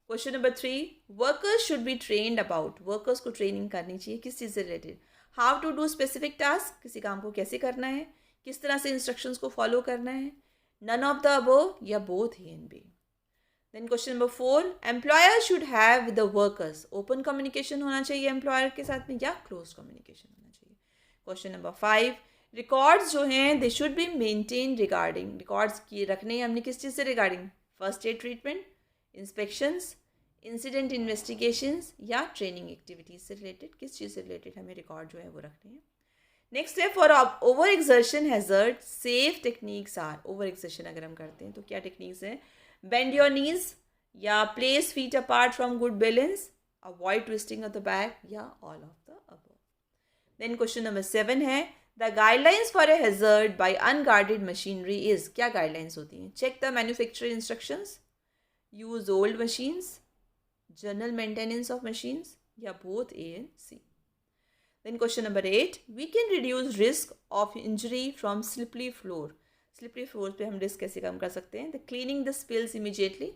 Question number 3, workers should be trained about. Workers को training करनी चाहिए किस चीज़ से related? How to do specific task, किसी काम को कैसे करना है, किस तरह से instructions को follow करना है, none of the above या both A and B. Then question number 4, employer should have with the workers. Open communication होना चाहिए employer के साथ में या closed communication होना चाहिए. Question number 5, रिकॉर्ड्स जो हैं they should be maintain regarding. Records की रखने हमने किस चीज़ से regarding? First aid treatment, inspections, incident investigations या ट्रेनिंग एक्टिविटीज़ से रिलेटेड, किस चीज़ से रिलेटेड हमें रिकॉर्ड जो है वो रखने हैं। नेक्स्ट है for overexertion hazard safe techniques are. Overexertion अगर हम करते हैं तो क्या टेक्निक्स हैं? बेंड योर नीज या place feet apart from good balance, avoid twisting of the back या all of the above. Then question number 7 है the guidelines for a hazard by unguarded machinery is. क्या guidelines होती हैं? Check the manufacturer instructions, use old machines, general maintenance of machines या both A and C. Then question number 8, we can reduce risk of injury from slippery floor. Slippery floor पे हम risk कैसे कम कर सकते हैं? The cleaning the spills immediately,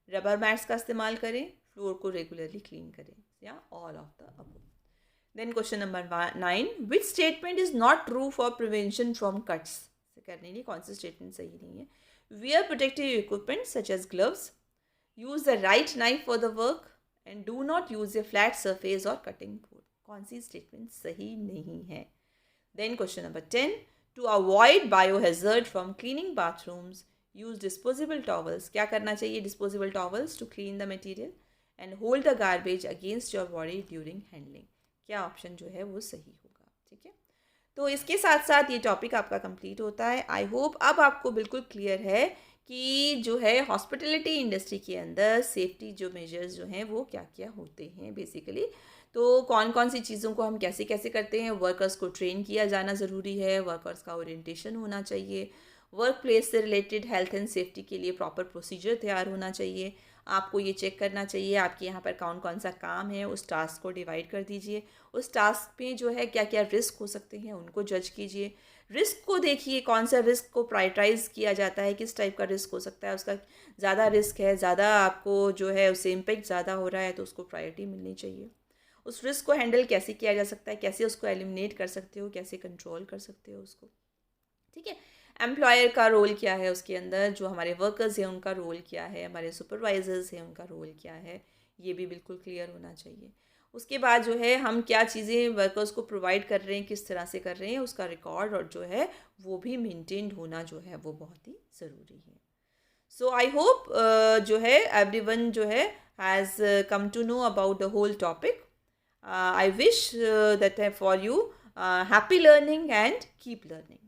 rubber mats का इस्तेमाल करें, फ्लोर को रेगुलरली क्लीन करें या all of the above. Then question number 9, which statement is not true for prevention from cuts? करने नहीं, कौन सी स्टेटमेंट सही नहीं है? Wear protective equipment such as gloves, use the right knife for the work and do not use a flat surface or cutting board. कौन सी statement सही नहीं है? Then question number 10, to avoid biohazard from cleaning bathrooms, use disposable towels, क्या करना चाहिए, disposable towels to clean the material and hold the garbage against your body during handling. क्या option जो है वो सही होगा, ठीक है। तो इसके साथ साथ ये टॉपिक आपका कंप्लीट होता है। आई होप अब आपको बिल्कुल क्लियर है कि जो है हॉस्पिटैलिटी इंडस्ट्री के अंदर सेफ्टी जो मेजर्स जो हैं वो क्या क्या होते हैं बेसिकली। तो कौन कौन सी चीज़ों को हम कैसे कैसे करते हैं, वर्कर्स को ट्रेन किया जाना ज़रूरी है, वर्कर्स का ओरिएंटेशन होना चाहिए, वर्क प्लेस से रिलेटेड हेल्थ एंड सेफ्टी के लिए प्रॉपर प्रोसीजर तैयार होना चाहिए। आपको ये चेक करना चाहिए आपके यहाँ पर कौन कौन सा काम है, उस टास्क को डिवाइड कर दीजिए, उस टास्क में जो है क्या क्या रिस्क हो सकते हैं उनको जज कीजिए। रिस्क को देखिए, कौन सा रिस्क को प्रायोरिटाइज किया जाता है, किस टाइप का रिस्क हो सकता है, उसका ज़्यादा रिस्क है, ज़्यादा आपको जो है उससे इम्पेक्ट ज़्यादा हो रहा है तो उसको प्रायोरिटी मिलनी चाहिए। उस रिस्क को हैंडल कैसे किया जा सकता है, कैसे उसको एलिमिनेट कर सकते हो, कैसे कंट्रोल कर सकते हो उसको, ठीक है। एम्प्लॉयर का रोल क्या है उसके अंदर, जो हमारे वर्कर्स हैं उनका रोल क्या है, हमारे सुपरवाइजर्स हैं उनका रोल क्या है, ये भी बिल्कुल क्लियर होना चाहिए। उसके बाद जो है हम क्या चीज़ें वर्कर्स को प्रोवाइड कर रहे हैं, किस तरह से कर रहे हैं, उसका रिकॉर्ड और जो है वो भी मेंटेन्ड होना जो है वो बहुत ही ज़रूरी है। सो आई होप जो है एवरीवन जो है has come to know about the whole topic. I wish that for you happy learning and keep learning.